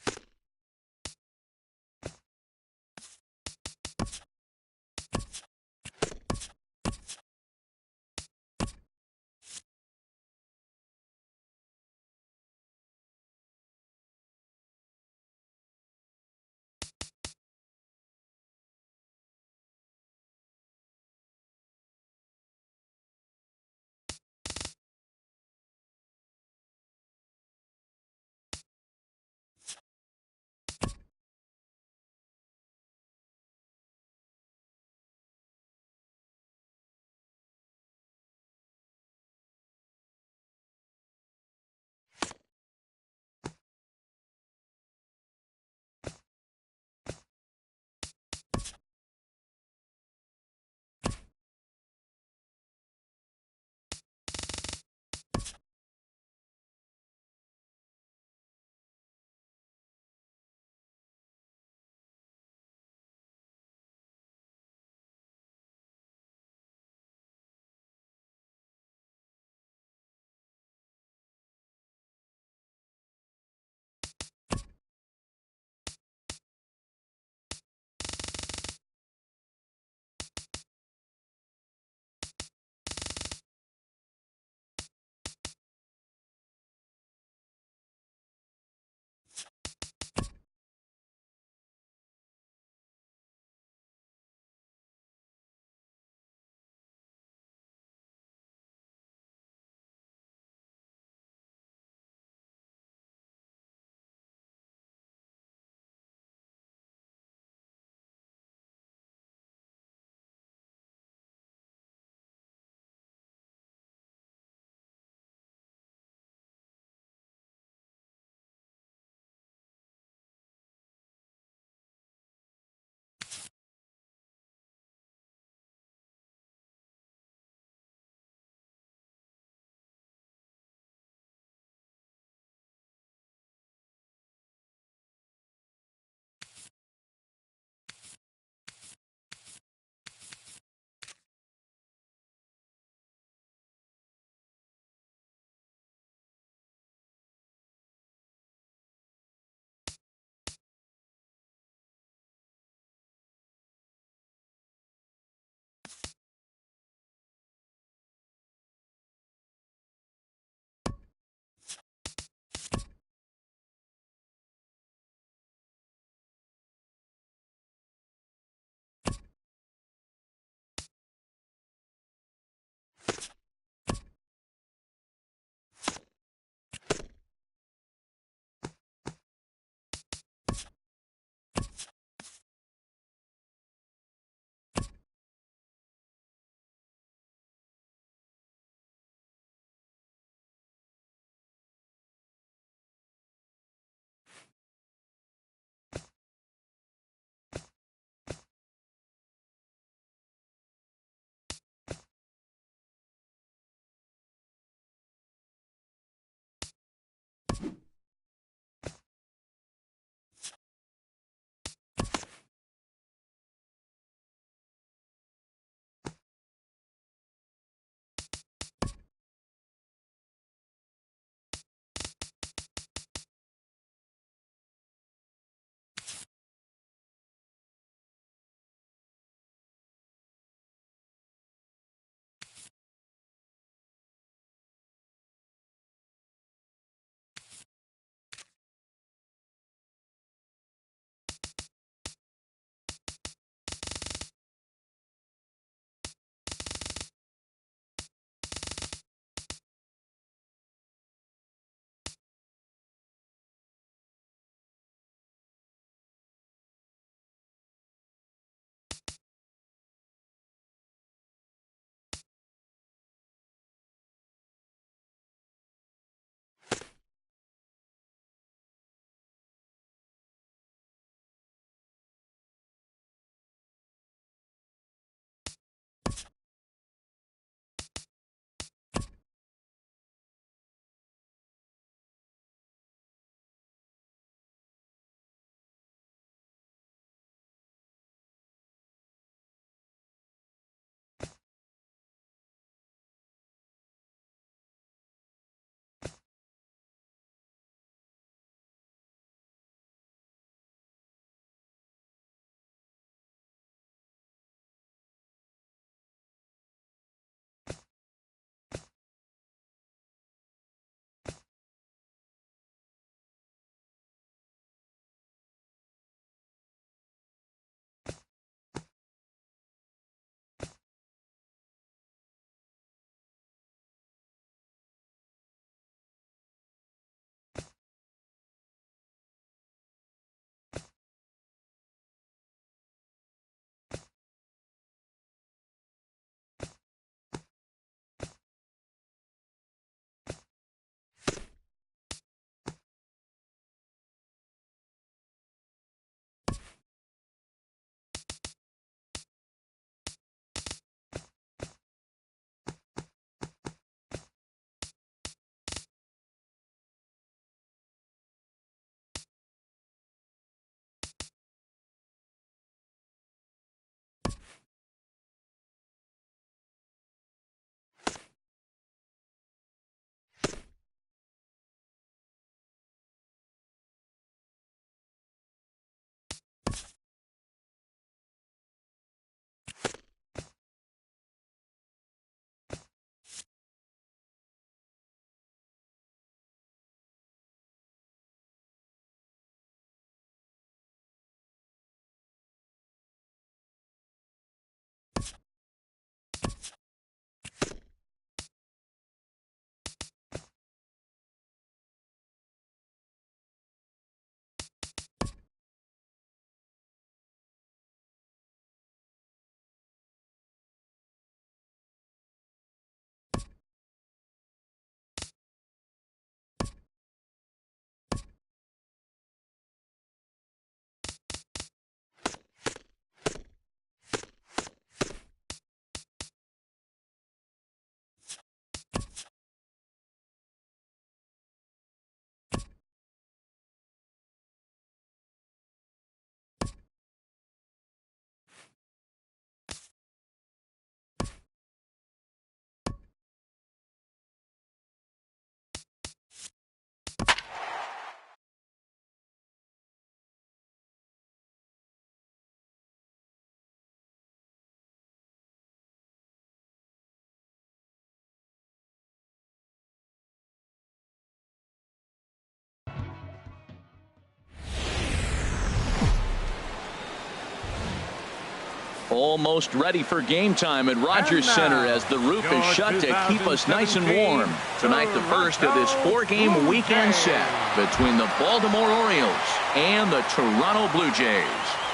[SPEAKER 1] Almost ready for game time at Rogers Center as the roof is shut to keep us nice and warm. Tonight, the first of this 4-game weekend set between the Baltimore Orioles and the Toronto Blue Jays.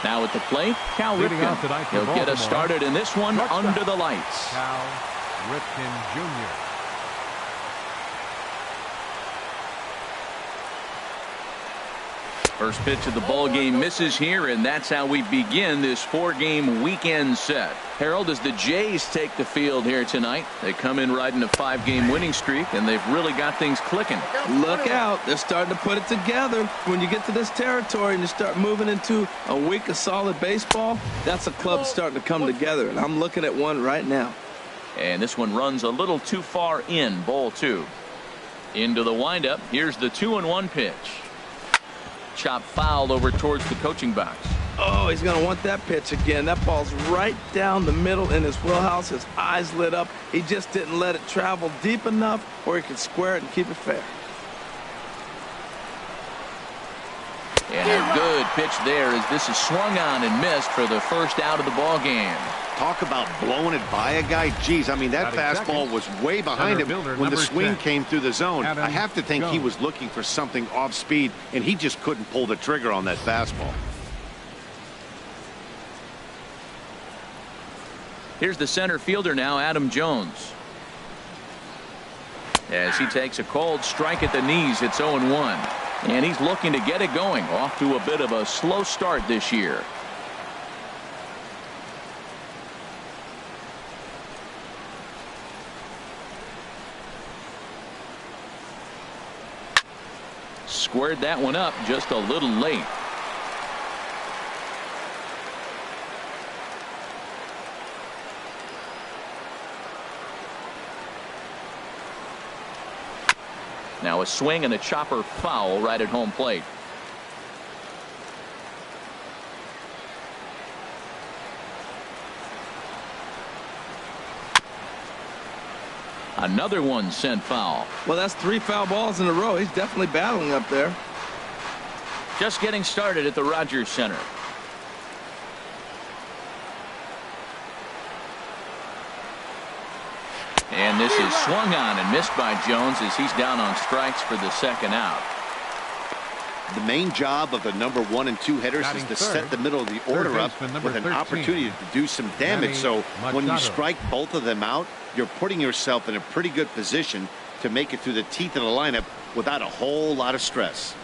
[SPEAKER 1] Now at the plate, Cal Ripken. He'll get us started in this one under the lights.
[SPEAKER 3] Cal Ripken Jr.
[SPEAKER 1] First pitch of the ball game misses here, and that's how we begin this 4-game weekend set. Harold, as the Jays take the field here tonight, they come in riding a 5-game winning streak, and they've really got things clicking.
[SPEAKER 4] Look out. They're starting to put it together. When you get to this territory and you start moving into a week of solid baseball, that's a club starting to come together, and I'm looking at one right now.
[SPEAKER 1] And this one runs a little too far in, ball 2. Into the windup. Here's the 2-1 pitch. Chop foul over towards the coaching box.
[SPEAKER 4] Oh, he's going to want that pitch again. That ball's right down the middle in his wheelhouse. His eyes lit up. He just didn't let it travel deep enough where he could square it and keep it fair.
[SPEAKER 1] And a good pitch there as this is swung on and missed for the first out of the ball game.
[SPEAKER 2] Talk about blowing it by a guy. Geez, I mean, that fastball was way behind him when the swing came through the zone. I have to think he was looking for something off speed, and he just couldn't pull the trigger on that fastball.
[SPEAKER 1] Here's the center fielder now, Adam Jones. As he takes a cold strike at the knees, it's 0-1. And he's looking to get it going, off to a bit of a slow start this year. Squared that one up just a little late. Now a swing and a chopper foul right at home plate. Another one sent foul.
[SPEAKER 4] Well, that's 3 foul balls in a row. He's definitely battling up there.
[SPEAKER 1] Just getting started at the Rogers Center. And this is swung on and missed by Jones as he's down on strikes for the second out.
[SPEAKER 2] The main job of the number 1 and 2 hitters is to set the middle of the order up with an opportunity to do some damage. So when you strike both of them out, you're putting yourself in a pretty good position to make it through the teeth of the lineup without a whole lot of stress.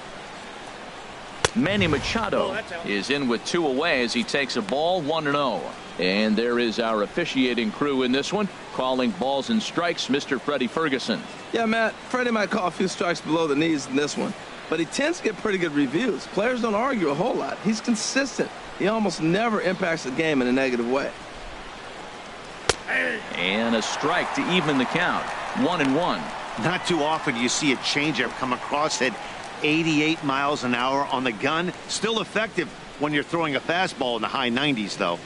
[SPEAKER 1] Manny Machado is in with 2 away as he takes a ball 1-0. And there is our officiating crew in this one, calling balls and strikes, Mr. Freddie Ferguson.
[SPEAKER 4] Yeah, Matt, Freddie might call a few strikes below the knees in this one, but he tends to get pretty good reviews. Players don't argue a whole lot. He's consistent. He almost never impacts the game in a negative way.
[SPEAKER 1] And a strike to even the count. 1-1.
[SPEAKER 2] Not too often you see a changeup come across at 88 miles an hour on the gun. Still effective when you're throwing a fastball in the high 90s, though.